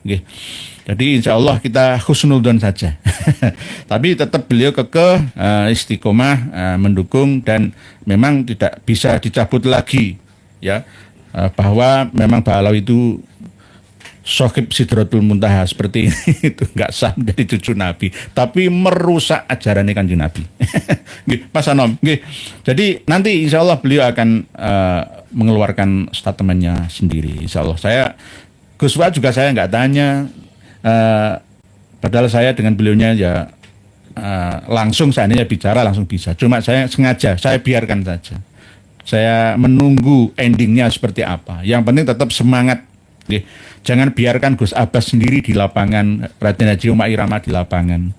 Jadi insya Allah kita husnudzon saja. Tapi tetap beliau kekeh, istiqomah, mendukung, dan memang tidak bisa dicabut lagi, ya, bahwa memang Pak Alawi itu Sohib Sidratul Muntaha seperti ini, itu nggak sah menjadi cucu Nabi, tapi merusak ajaran Kanjeng Nabi. Mas Anom, jadi nanti insya Allah beliau akan mengeluarkan statementnya sendiri. Insya Allah Gus Wa juga saya nggak tanya. Padahal saya dengan beliaunya ya langsung seandainya bicara langsung bisa. Cuma saya sengaja, saya biarkan saja. Saya menunggu endingnya seperti apa. Yang penting tetap semangat. Jangan biarkan Gus Abbas sendiri di lapangan, Raden Haji Uma Irama di lapangan.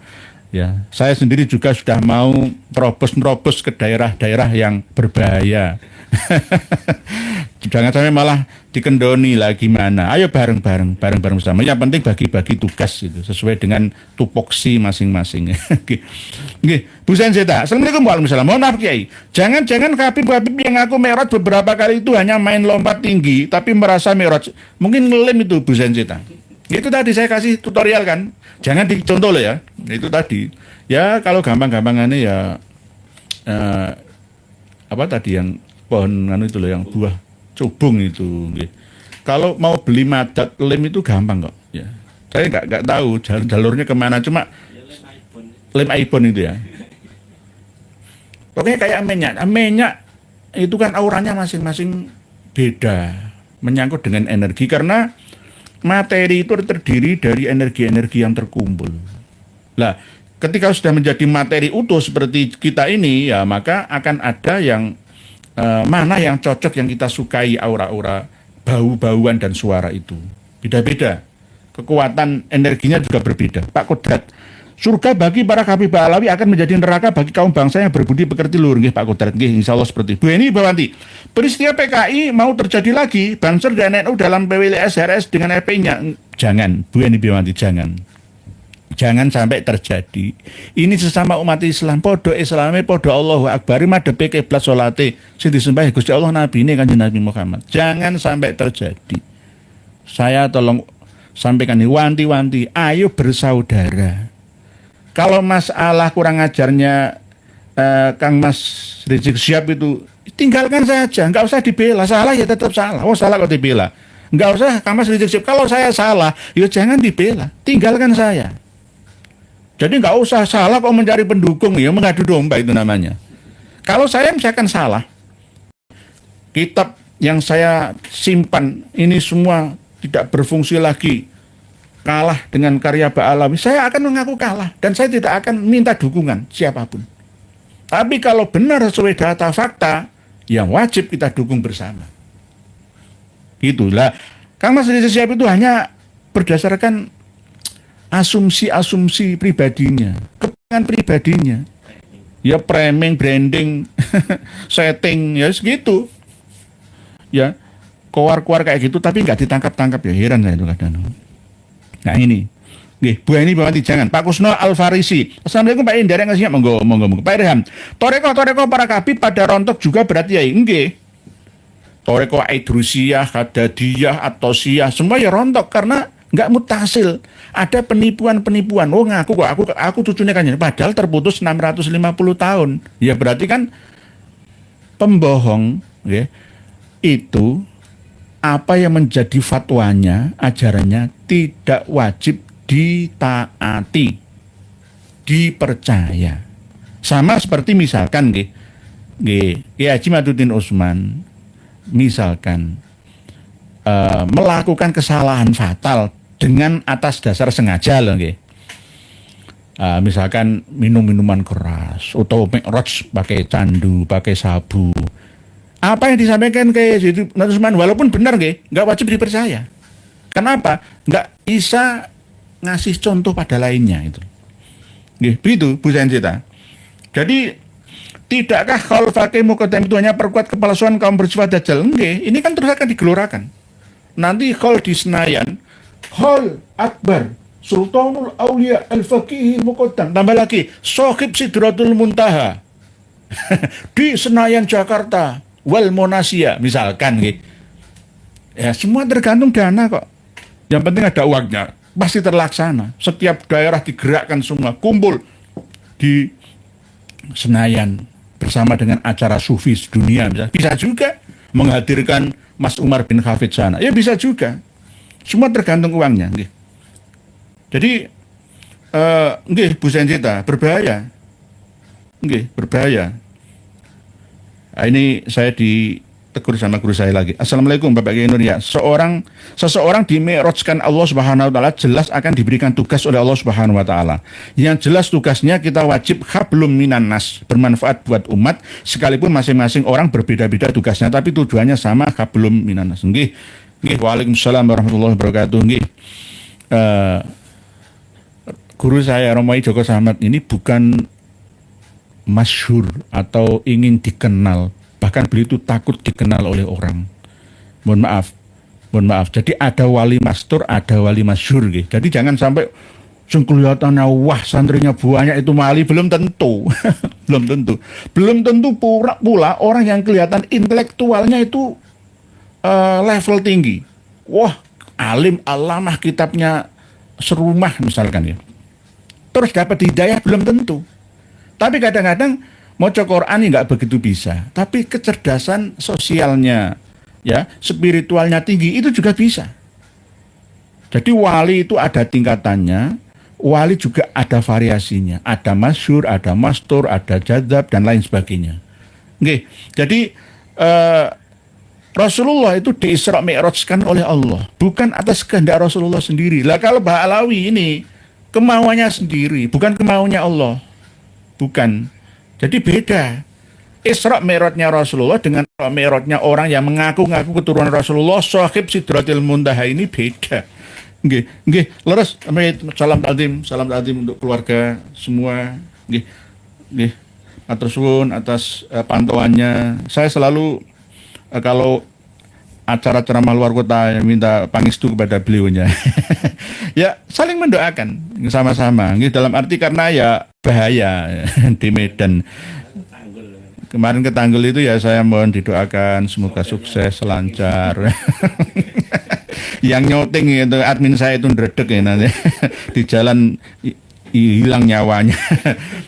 Ya, saya sendiri juga sudah mau terobos-nerobos ke daerah-daerah yang berbahaya. Jangan sampai malah dikendoni lah gimana. Ayo bareng-bareng bersama. Yang penting bagi-bagi tugas itu sesuai dengan tupoksi masing-masing. Bu Senseta, Assalamualaikum warahmatullahi wabarakatuh. Mohon maaf Kiai. Jangan Habib yang aku merot beberapa kali itu hanya main lompat tinggi tapi merasa merot. Mungkin ngelim itu Bu Senseta. Itu tadi saya kasih tutorial kan. Jangan dicontoh loh ya. Itu tadi. Ya kalau gampang-gampangannya ya apa tadi yang pohon itu loh yang buah cubung itu. Kalau mau beli madat lem itu gampang kok. Ya. Saya nggak tahu jalurnya kemana, cuma lem ibon itu ya. Pokoknya kayak minyak itu kan auranya masing-masing beda, menyangkut dengan energi karena materi itu terdiri dari energi-energi yang terkumpul. Lah, ketika sudah menjadi materi utuh seperti kita ini ya, maka akan ada yang mana yang cocok yang kita sukai, aura-aura, bau-bauan dan suara itu beda-beda. Kekuatan energinya juga berbeda. Pak Kodrat, surga bagi para Habib Alawi akan menjadi neraka bagi kaum bangsa yang berbudi pekerti luhur. Nggih Pak Kodrat, nggih insya Allah seperti itu. Bu Eni Bawanti, peristiwa PKI mau terjadi lagi, Banser dan NU dalam PWLS RS dengan FPI-nya. Jangan, Bu Eni Bawanti, jangan sampai terjadi. Ini sesama umat Islam, podo Islame, podo Allahu Akbar, madepe kiblat salate sing disembah Gusti Allah Nabi ini Kanjeng Nabi Muhammad. Jangan sampai terjadi. Saya tolong sampaikan nih, wanti-wanti, ayo bersaudara. Kalau masalah kurang ajarnya Kang Mas Rizik Syihab itu tinggalkan saja, nggak usah dibela. Salah ya tetap salah. Oh salah kok dibela. Nggak usah Kang Mas Rizik Syihab. Kalau saya salah, ya jangan dibela. Tinggalkan saya. Jadi nggak usah salah kok mencari pendukung, ya mengadu domba itu namanya. Kalau saya misalkan salah, kitab yang saya simpan ini semua tidak berfungsi lagi, kalah dengan karya Pak Alawi, saya akan mengaku kalah dan saya tidak akan minta dukungan siapapun. Tapi kalau benar sesuai data fakta, yang wajib kita dukung bersama. Itulah, Kang Mas Rizik Syihab itu hanya berdasarkan asumsi-asumsi pribadinya, kepentingan pribadinya, ya framing, branding, setting, ya segitu, ya keluar kayak gitu, tapi nggak ditangkap-tangkap, ya heran saya itu kadang. Nah ini, Bu Eni Bawanti jangan. Pak Kusno Al-Farisi, Assalamualaikum Pak Indra, ngasihnya monggo. Pak Irham, toreko para kabit pada rontok juga berarti ya, enggak. Toreko Aidrusiyah, Hadadiyah, Atosiyah, semua ya rontok karena nggak mutasil, ada penipuan-penipuan. Oh ngaku kok aku cucunya kan, padahal terputus 650 tahun. Ya berarti kan pembohong, ya. Itu apa yang menjadi fatwanya, ajarannya tidak wajib ditaati, dipercaya. Sama seperti misalkan Kiai Haji Maduddin Utsman, misalkan melakukan kesalahan fatal dengan atas dasar sengaja loh nggih. Misalkan minum minuman keras atau mi'raj pakai candu, pakai sabu. Apa yang disampaikan ke Sayyidina Utsman walaupun benar nggak wajib dipercaya. Kenapa? Nggak bisa ngasih contoh pada lainnya itu. Nggih, begitu Bu Sanjita. Jadi tidakkah qaul faqih muqaddam itu hanya perkuat kepalsuan kaum bersifat dajjal? Nggih, ini kan terus akan digelorakan. Nanti qaul di Senayan, qaul akbar Sultanul Aulia Al-Faqih Muqaddam, tambah lagi Sohib Sidratul Muntaha di Senayan Jakarta wal Monasia misalkan gitu. Ya semua tergantung dana kok. Yang penting ada uangnya, pasti terlaksana. Setiap daerah digerakkan semua, kumpul di Senayan bersama dengan acara sufi dunia misalnya. Bisa juga menghadirkan Mas Umar bin Hafid sana. Ya bisa juga. Semua tergantung uangnya gitu. Jadi nggih Bu Sanjita, berbahaya. Nggih, berbahaya. Nah, ini saya ditegur sama guru saya lagi. Assalamualaikum Bapak Kiai Nur ya. Seseorang dimi'rajkan Allah Subhanahu wa taala jelas akan diberikan tugas oleh Allah Subhanahu wa taala. Yang jelas tugasnya kita wajib hablum minan nas, bermanfaat buat umat sekalipun masing-masing orang berbeda-beda tugasnya tapi tujuannya sama, hablum minan nas. Nggih. Nggih, waalaikumsalam warahmatullahi wabarakatuh. Nggih. Guru saya Romoai Joko Samad ini bukan masyhur atau ingin dikenal, bahkan beliau itu takut dikenal oleh orang. Mohon maaf. Jadi ada wali mastur, ada wali masyhur gitu. Jadi jangan sampai sing kelihatannya wah santrinya banyak itu wali, belum tentu. belum tentu pula orang yang kelihatan intelektualnya itu level tinggi. Wah, alim alamah kitabnya serumah misalkan ya. Terus dapat hidayah belum tentu. Tapi kadang-kadang maca Quran nggak begitu bisa. Tapi kecerdasan sosialnya, ya spiritualnya tinggi itu juga bisa. Jadi wali itu ada tingkatannya. Wali juga ada variasinya. Ada masyhur, ada mastur, ada jadzab dan lain sebagainya. Oke, jadi Rasulullah itu diisra mi'rajkan oleh Allah, bukan atas kehendak Rasulullah sendiri. Lah kalau Ba'alawi ini kemauannya sendiri, bukan kemauannya Allah. Bukan. Jadi beda. Isra mi'rajnya Rasulullah dengan mi'rajnya orang yang mengaku-ngaku keturunan Rasulullah, Sohib Sidratil Muntaha ini beda. Nggih, leres. Salam takdim untuk keluarga semua. Nggih. Matur suwun atas pantauannya. Saya selalu kalau acara ceramah luar kota minta pangestu kepada beliaunya. Ya saling mendoakan sama-sama. Dalam arti karena ya bahaya di Medan. Kemarin ke Tanggul itu ya saya mohon didoakan semoga sukses, lancar. Yang nyouting itu admin saya itu ndredeg ya nanti di jalan hilang nyawanya.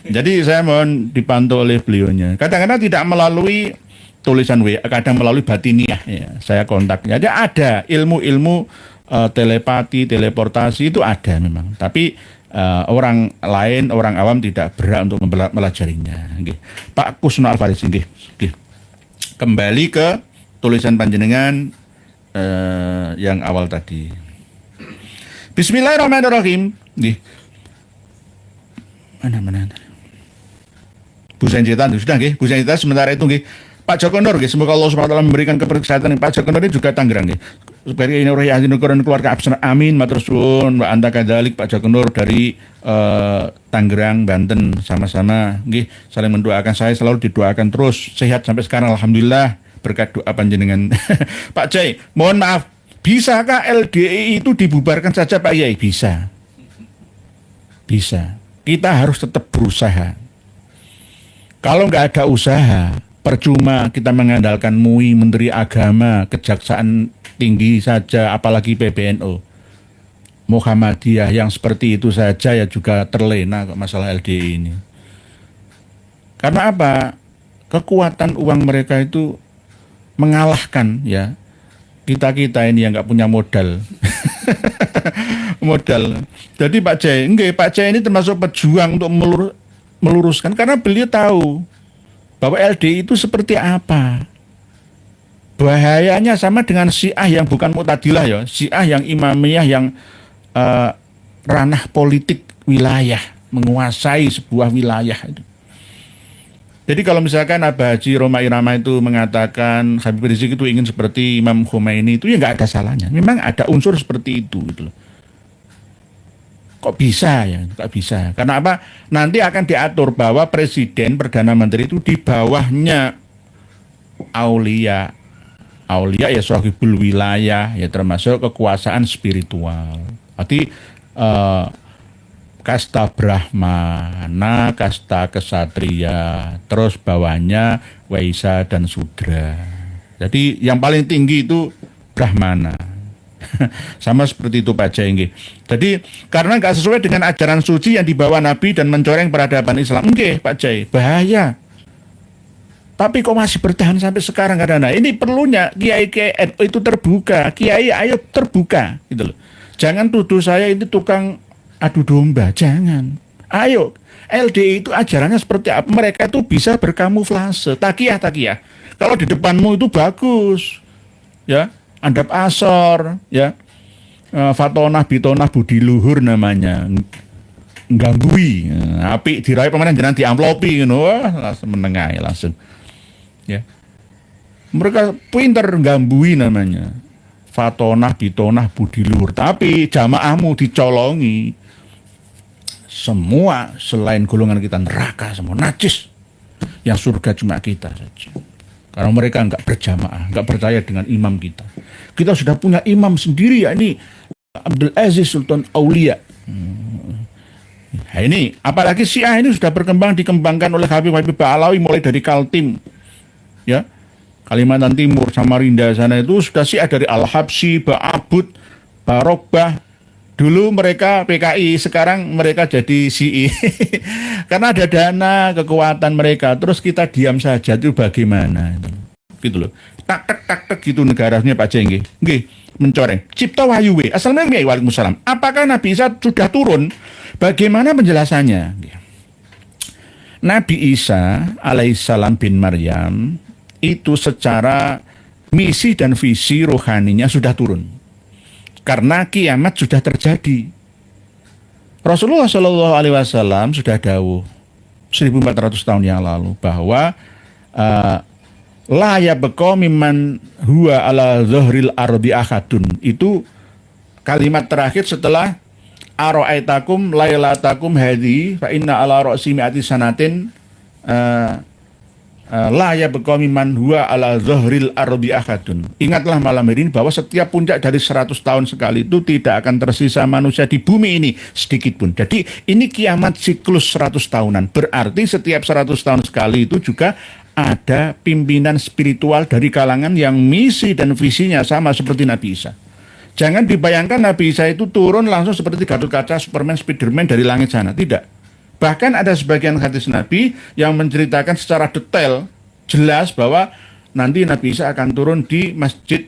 Jadi saya mohon dipantau oleh beliaunya. Kadang-kadang tidak melalui tulisan WA, kadang melalui batiniah ya, saya kontak. Jadi ada ilmu-ilmu telepati, teleportasi itu ada memang. Tapi orang lain, orang awam tidak berhak untuk mempelajarinya. Nggih. Pak Kusno Alfaris nggih. Kembali ke tulisan panjenengan yang awal tadi. Bismillahirrahmanirrahim. Nggih. Mana? Bu Sanjita sudah nggih. Bu Sanjita sementara itu nggih. Pak Joko Nur, semoga Allah SWT memberikan kesehatan. Pak Joko Nur ini juga Tangerang, supaya ini roh yasin dan keluarga absen. Amin. Matur suwun. Mbak Anta Kadalik, Pak Joko Nur dari Tangerang, Banten, sama-sama. Saling mendoakan, saya selalu didoakan terus sehat sampai sekarang. Alhamdulillah berkat doa panjenengan. Pak Jai, mohon maaf, bisakah LDI itu dibubarkan saja Pak Yai? Bisa. Kita harus tetap berusaha. Kalau nggak ada usaha, percuma kita mengandalkan MUI, Menteri Agama, Kejaksaan Tinggi saja, apalagi PBNU. Muhammadiyah yang seperti itu saja ya juga terlena kok masalah LDI ini. Karena apa? Kekuatan uang mereka itu mengalahkan ya kita-kita ini yang nggak punya modal. Modal. Jadi Pak Jai ini termasuk pejuang untuk meluruskan karena beliau tahu bahwa LDI itu seperti apa. Bahayanya sama dengan Syiah yang bukan Mu'tazilah ya, Syiah yang Imamiyah yang ranah politik wilayah, menguasai sebuah wilayah itu. Jadi kalau misalkan Abah Haji Roma Irama itu mengatakan Habib Rizik itu ingin seperti Imam Khomeini, itu ya nggak ada salahnya. Memang ada unsur seperti itu gitu loh. Kok bisa ya? Kok bisa? Karena apa? Nanti akan diatur bahwa presiden, perdana menteri itu di bawahnya aulia. Aulia ya sahibul wilayah, ya termasuk kekuasaan spiritual. Berarti kasta Brahmana, kasta kesatria, terus bawahnya Waisa dan Sudra. Jadi yang paling tinggi itu Brahmana. Sama seperti itu Pak Jai. Jadi karena nggak sesuai dengan ajaran suci yang dibawa Nabi dan mencoreng peradaban Islam. Oke Pak Jai, bahaya. Tapi kok masih bertahan sampai sekarang kadang. Nah, ini perlunya Kiai NU itu terbuka. Kiai ayo terbuka gitu loh. Jangan tuduh saya ini tukang adu domba, jangan. Ayo, LDI itu ajarannya seperti apa? Mereka itu bisa berkamuflase, takiyah. Kalau di depanmu itu bagus, ya, andap asor, ya, fatonah, bitonah, budi luhur namanya, nggambui, api diraih pemain jangan diamplopi, langsung menengai langsung, ya. Mereka pinter nggambui namanya, fatonah, bitonah, budi luhur, tapi jamaahmu dicolongi. Semua selain golongan kita neraka, semua najis. Yang surga cuma kita saja. Karena mereka nggak berjamaah, nggak percaya dengan imam kita. Kita sudah punya imam sendiri, ya ini Abdul Aziz Sultan Aulia. Nah ini, apalagi Syiah ini sudah dikembangkan oleh Habib Ba'alawi mulai dari Kaltim, ya, Kalimantan Timur, Samarinda sana itu sudah Syiah dari Al-Habsyi, Ba'abud, Barokbah. Dulu mereka PKI, sekarang mereka jadi Syi'i. Karena ada dana, kekuatan mereka. Terus kita diam saja, itu bagaimana? Gitu loh. Tak gitu negaranya Pak Jengge. Nggih, mencoreng. Cipta wahyu we. Assalamualaikum waalaikumsalam. Apakah Nabi Isa sudah turun? Bagaimana penjelasannya? Nabi Isa alaihissalam bin Maryam itu secara misi dan visi rohaninya sudah turun. Karena kiamat sudah terjadi. Rasulullah Shallallahu Alaihi Wasallam sudah dawuh 1400 tahun yang lalu bahwa la yabqa mimman huwa ala zahril ardi ahadun. Itu kalimat terakhir setelah ara'aitakum lailatakum hadi fa inna ala ra'si mi'ati sanatin la yabqa mimman huwa ala zahril ardi ahadun. Ingatlah malam hari ini bahwa setiap puncak dari 100 tahun sekali itu tidak akan tersisa manusia di bumi ini sedikit pun. Jadi ini kiamat siklus 100 tahunan. Berarti setiap 100 tahun sekali itu juga ada pimpinan spiritual dari kalangan yang misi dan visinya sama seperti Nabi Isa. Jangan dibayangkan Nabi Isa itu turun langsung seperti Gatot Kaca, Superman, Spiderman dari langit sana. Tidak. Bahkan ada sebagian hadis Nabi yang menceritakan secara detail, jelas bahwa nanti Nabi Isa akan turun di masjid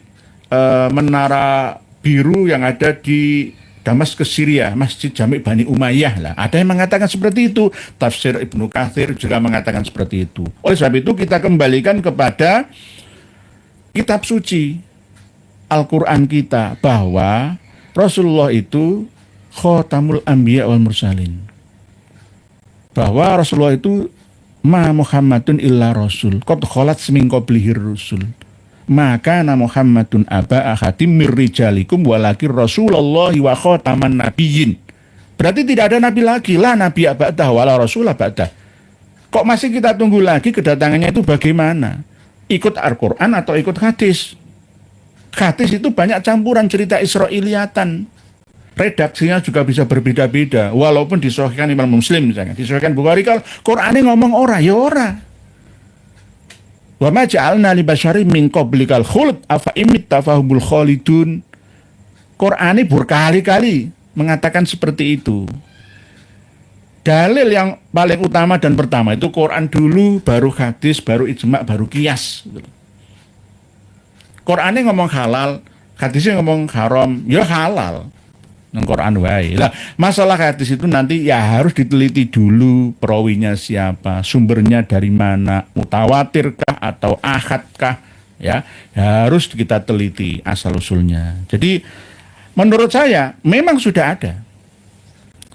Menara Biru yang ada di Damaskus, Syria, Masjid Jami' Bani Umayyah lah. Ada yang mengatakan seperti itu. Tafsir Ibnu Katsir juga mengatakan seperti itu. Oleh sebab itu kita kembalikan kepada kitab suci Al-Quran kita bahwa Rasulullah itu Khotamul Anbiya wal Mursalin. Bahwa Rasulullah itu ma Muhammadun illa rasul qad khalat min qablihir rusul maka na Muhammadun aba ahadim mir rijalikum walakin Rasulullah wa khataman nabiyyin. Berarti tidak ada nabi lagi, la nabi ba'dah wala rasul ba'dah. Kok masih kita tunggu lagi kedatangannya itu bagaimana? Ikut Al-Quran atau ikut hadis? Hadis itu banyak campuran cerita Israiliyatan. Redaksinya juga bisa berbeda-beda. Walaupun disahihkan Imam Muslim misalnya, disahihkan Bukhari, kalau Qur'ane ngomong ora ya ora. Wa ma ja'alna li basyari min qablikal khuld afa imit tafahumul khalidun. Qur'ane berkali-kali mengatakan seperti itu. Dalil yang paling utama dan pertama itu Quran dulu, baru hadis, baru ijma', baru qiyas. Qur'ane ngomong halal, hadisnya ngomong haram, ya halal. Nang Quran wae. Lah, masalah hadis itu nanti ya harus diteliti dulu perawinya siapa, sumbernya dari mana, mutawatirkah atau ahadkah, ya harus kita teliti asal usulnya. Jadi menurut saya memang sudah ada,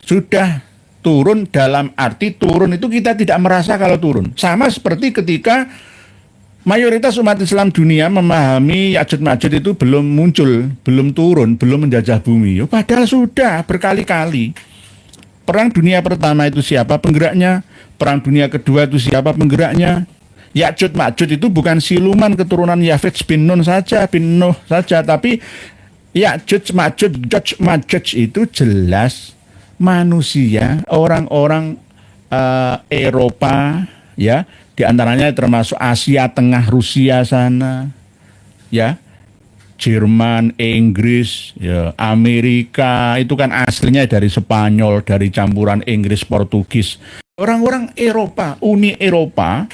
sudah turun, dalam arti turun itu kita tidak merasa kalau turun. Sama seperti ketika mayoritas umat Islam dunia memahami Ya'juj Ma'juj itu belum muncul, belum turun, belum menjajah bumi. Padahal sudah berkali-kali. Perang dunia pertama itu siapa penggeraknya? Perang dunia kedua itu siapa penggeraknya? Ya'juj Ma'juj itu bukan siluman keturunan Yafet bin Nun saja, bin Nuh saja, tapi Ya'juj Ma'juj itu jelas manusia, orang-orang Eropa, ya, diantaranya termasuk Asia Tengah, Rusia sana, ya, Jerman, Inggris, ya, Amerika, itu kan aslinya dari Spanyol, dari campuran Inggris, Portugis. Orang-orang Eropa, Uni Eropa,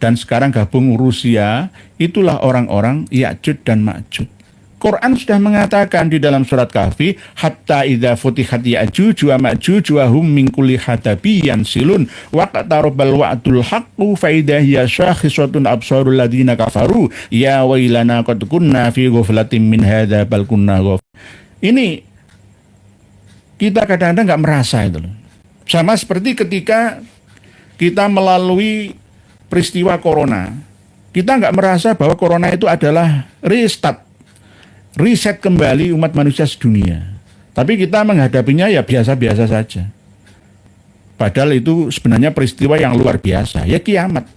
dan sekarang gabung Rusia, itulah orang-orang Ya'juj dan Ma'juj. Quran sudah mengatakan di dalam surat Kahfi, hatta idza futihat Ya'juj wa Ma'juj wa hum min kulli hadabi yansilun wa qatarabal wa'dul haqqu fa idza hiya syakhisatun absarul ladzina kafaru ya wailana qad kunna fi ghaflatin min hadza bal kunna ghaf. Ini kita kadang-kadang nggak merasa itu loh. Sama seperti ketika kita melalui peristiwa corona, kita nggak merasa bahwa corona itu adalah riset kembali umat manusia sedunia. Tapi kita menghadapinya ya biasa-biasa saja. Padahal itu sebenarnya peristiwa yang luar biasa. Ya kiamat.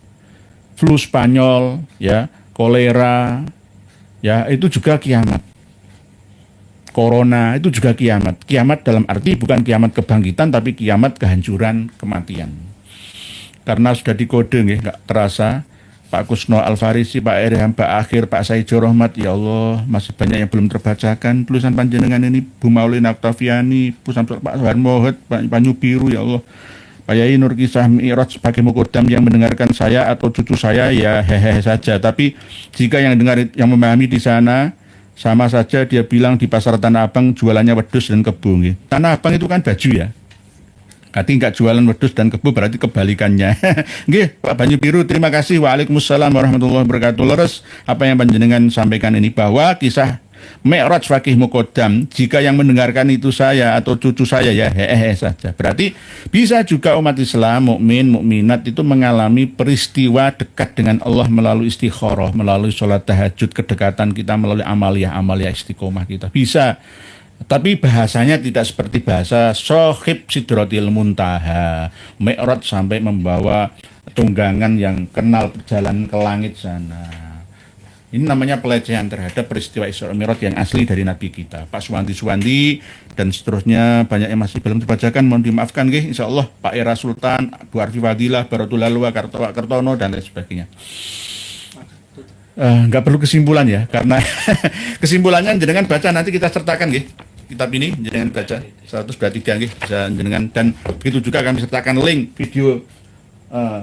Flu Spanyol, ya, kolera, ya itu juga kiamat. Corona itu juga kiamat. Kiamat dalam arti bukan kiamat kebangkitan, tapi kiamat kehancuran, kematian. Karena sudah dikode, nggak terasa. Pak Kusno Al-Farisi, Pak Erham, Pak Akhir, Pak Saijo Rohmat, ya Allah, masih banyak yang belum terbacakan. Tulisan panjenengan ini, Bu Maulina Oktaviani, Pak Harmohet, Pak Panyu Biru, ya Allah. Pak Yai Nur Kisah Mi'raj sebagai Mukodam yang mendengarkan saya atau cucu saya, ya hehehe saja. Tapi jika yang dengar, yang memahami di sana, sama saja dia bilang di pasar Tanah Abang jualannya wedhus dan kebo. Tanah Abang itu kan baju ya. Berarti nggak jualan wedhus dan kebo, berarti kebalikannya. Nggih, Pak Banyu Biru, terima kasih. Waalaikumsalam warahmatullahi wabarakatuh. Leres apa yang panjenengan sampaikan ini, bahwa kisah Mi'raj Fakih Mukodam, jika yang mendengarkan itu saya atau cucu saya, ya hehehe saja. Berarti bisa juga umat Islam, mukmin, mukminat itu mengalami peristiwa dekat dengan Allah melalui istikharah, melalui sholat tahajud, kedekatan kita melalui amaliyah istiqomah kita. Bisa. Tapi bahasanya tidak seperti bahasa Sohib Sidratil Muntaha, Mi'raj sampai membawa tunggangan yang kenal perjalanan ke langit sana. Ini namanya pelecehan terhadap peristiwa Isra Mi'raj yang asli dari Nabi kita, Pak Suwandi dan seterusnya. Banyak yang masih belum dibacakan, mohon dimaafkan nggih. Insyaallah Pak Era Sultan, Bu Arfi Fadilah, Barotul Lalwa, Kartono dan lain sebagainya. Nggak perlu kesimpulan ya, karena kesimpulannya jenengan baca, nanti kita sertakan nggih. Kitab ini jenengan baca 123 nggih, bisa jenengan, dan begitu juga kami sertakan link video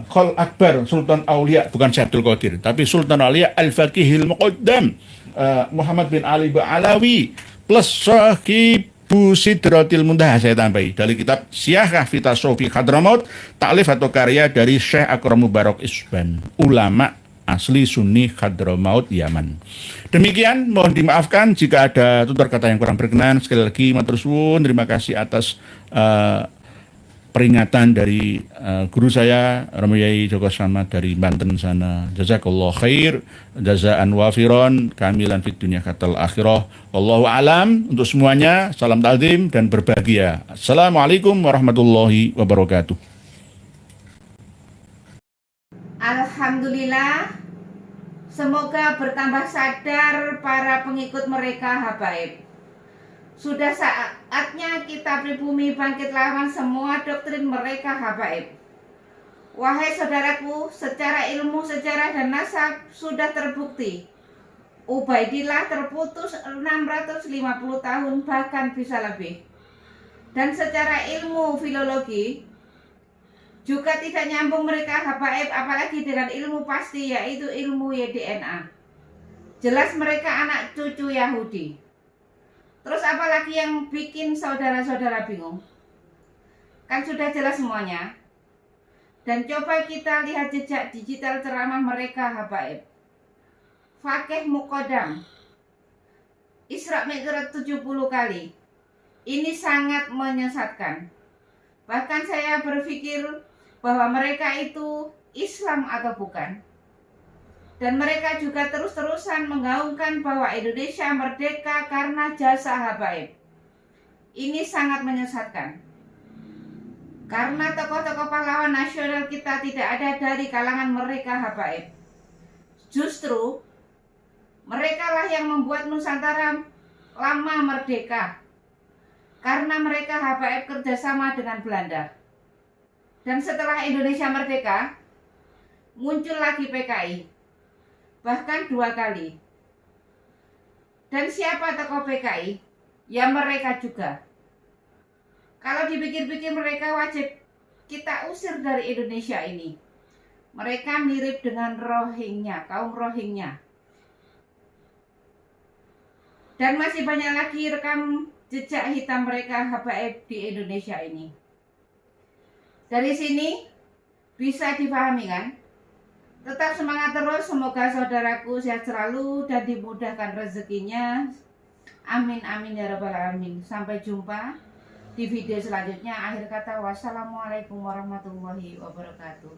Khol Akbar Sultan Aulia, bukan Syekh Abdul Qadir, tapi Sultan Aulia Al-Faqihil Muqaddam Muhammad bin Ali Ba'alawi plus Sahibu Sidratil Muntaha, saya tambahi dari kitab Siyahah Fita Sofi Hadramaut, taklif atau karya dari Syekh Akram Mubarak Isban, ulama asli Sunni Hadramaut Yaman. Demikian, mohon dimaafkan jika ada tutur kata yang kurang berkenan. Sekali lagi matur suwun, terima kasih atas peringatan dari guru saya Romo Yai Joko Slamet dari Banten sana. Jazakallah khair, jazaan wafiron, kamilan fid dunya katal akhirah. Wallahu alam untuk semuanya. Salam ta'zim dan berbahagia. Assalamualaikum warahmatullahi wabarakatuh. Alhamdulillah, semoga bertambah sadar para pengikut mereka habaib. Sudah saatnya kita pribumi bangkit lawan semua doktrin mereka habaib. Wahai saudaraku, secara ilmu, sejarah dan nasab sudah terbukti Ubaidillah terputus 650 tahun, bahkan bisa lebih. Dan secara ilmu filologi juga tidak nyambung mereka habaib, apalagi dengan ilmu pasti, yaitu ilmu DNA. Jelas mereka anak cucu Yahudi. Terus apalagi yang bikin saudara-saudara bingung? Kan sudah jelas semuanya. Dan coba kita lihat jejak digital ceramah mereka habaib. Fakih Mukodam, Isra Mi'raj 70 kali. Ini sangat menyesatkan. Bahkan saya berpikir bahwa mereka itu Islam atau bukan. Dan mereka juga terus-terusan menggaungkan bahwa Indonesia merdeka karena jasa habaib. Ini sangat menyesatkan. Karena tokoh-tokoh pahlawan nasional kita tidak ada dari kalangan mereka habaib. Justru mereka lah yang membuat Nusantara lama merdeka. Karena mereka habaib kerjasama dengan Belanda. Dan setelah Indonesia merdeka, muncul lagi PKI. Bahkan 2 kali. Dan siapa tokoh PKI? Ya mereka juga. Kalau dipikir-pikir mereka wajib kita usir dari Indonesia ini. Mereka mirip dengan Rohingya, kaum Rohingya. Dan masih banyak lagi rekam jejak hitam mereka habaib di Indonesia ini. Dari sini bisa dipahami kan? Tetap semangat terus, semoga saudaraku sehat selalu dan dimudahkan rezekinya. Amin amin ya rabbal alamin. Sampai jumpa di video selanjutnya. Akhir kata, wassalamualaikum warahmatullahi wabarakatuh.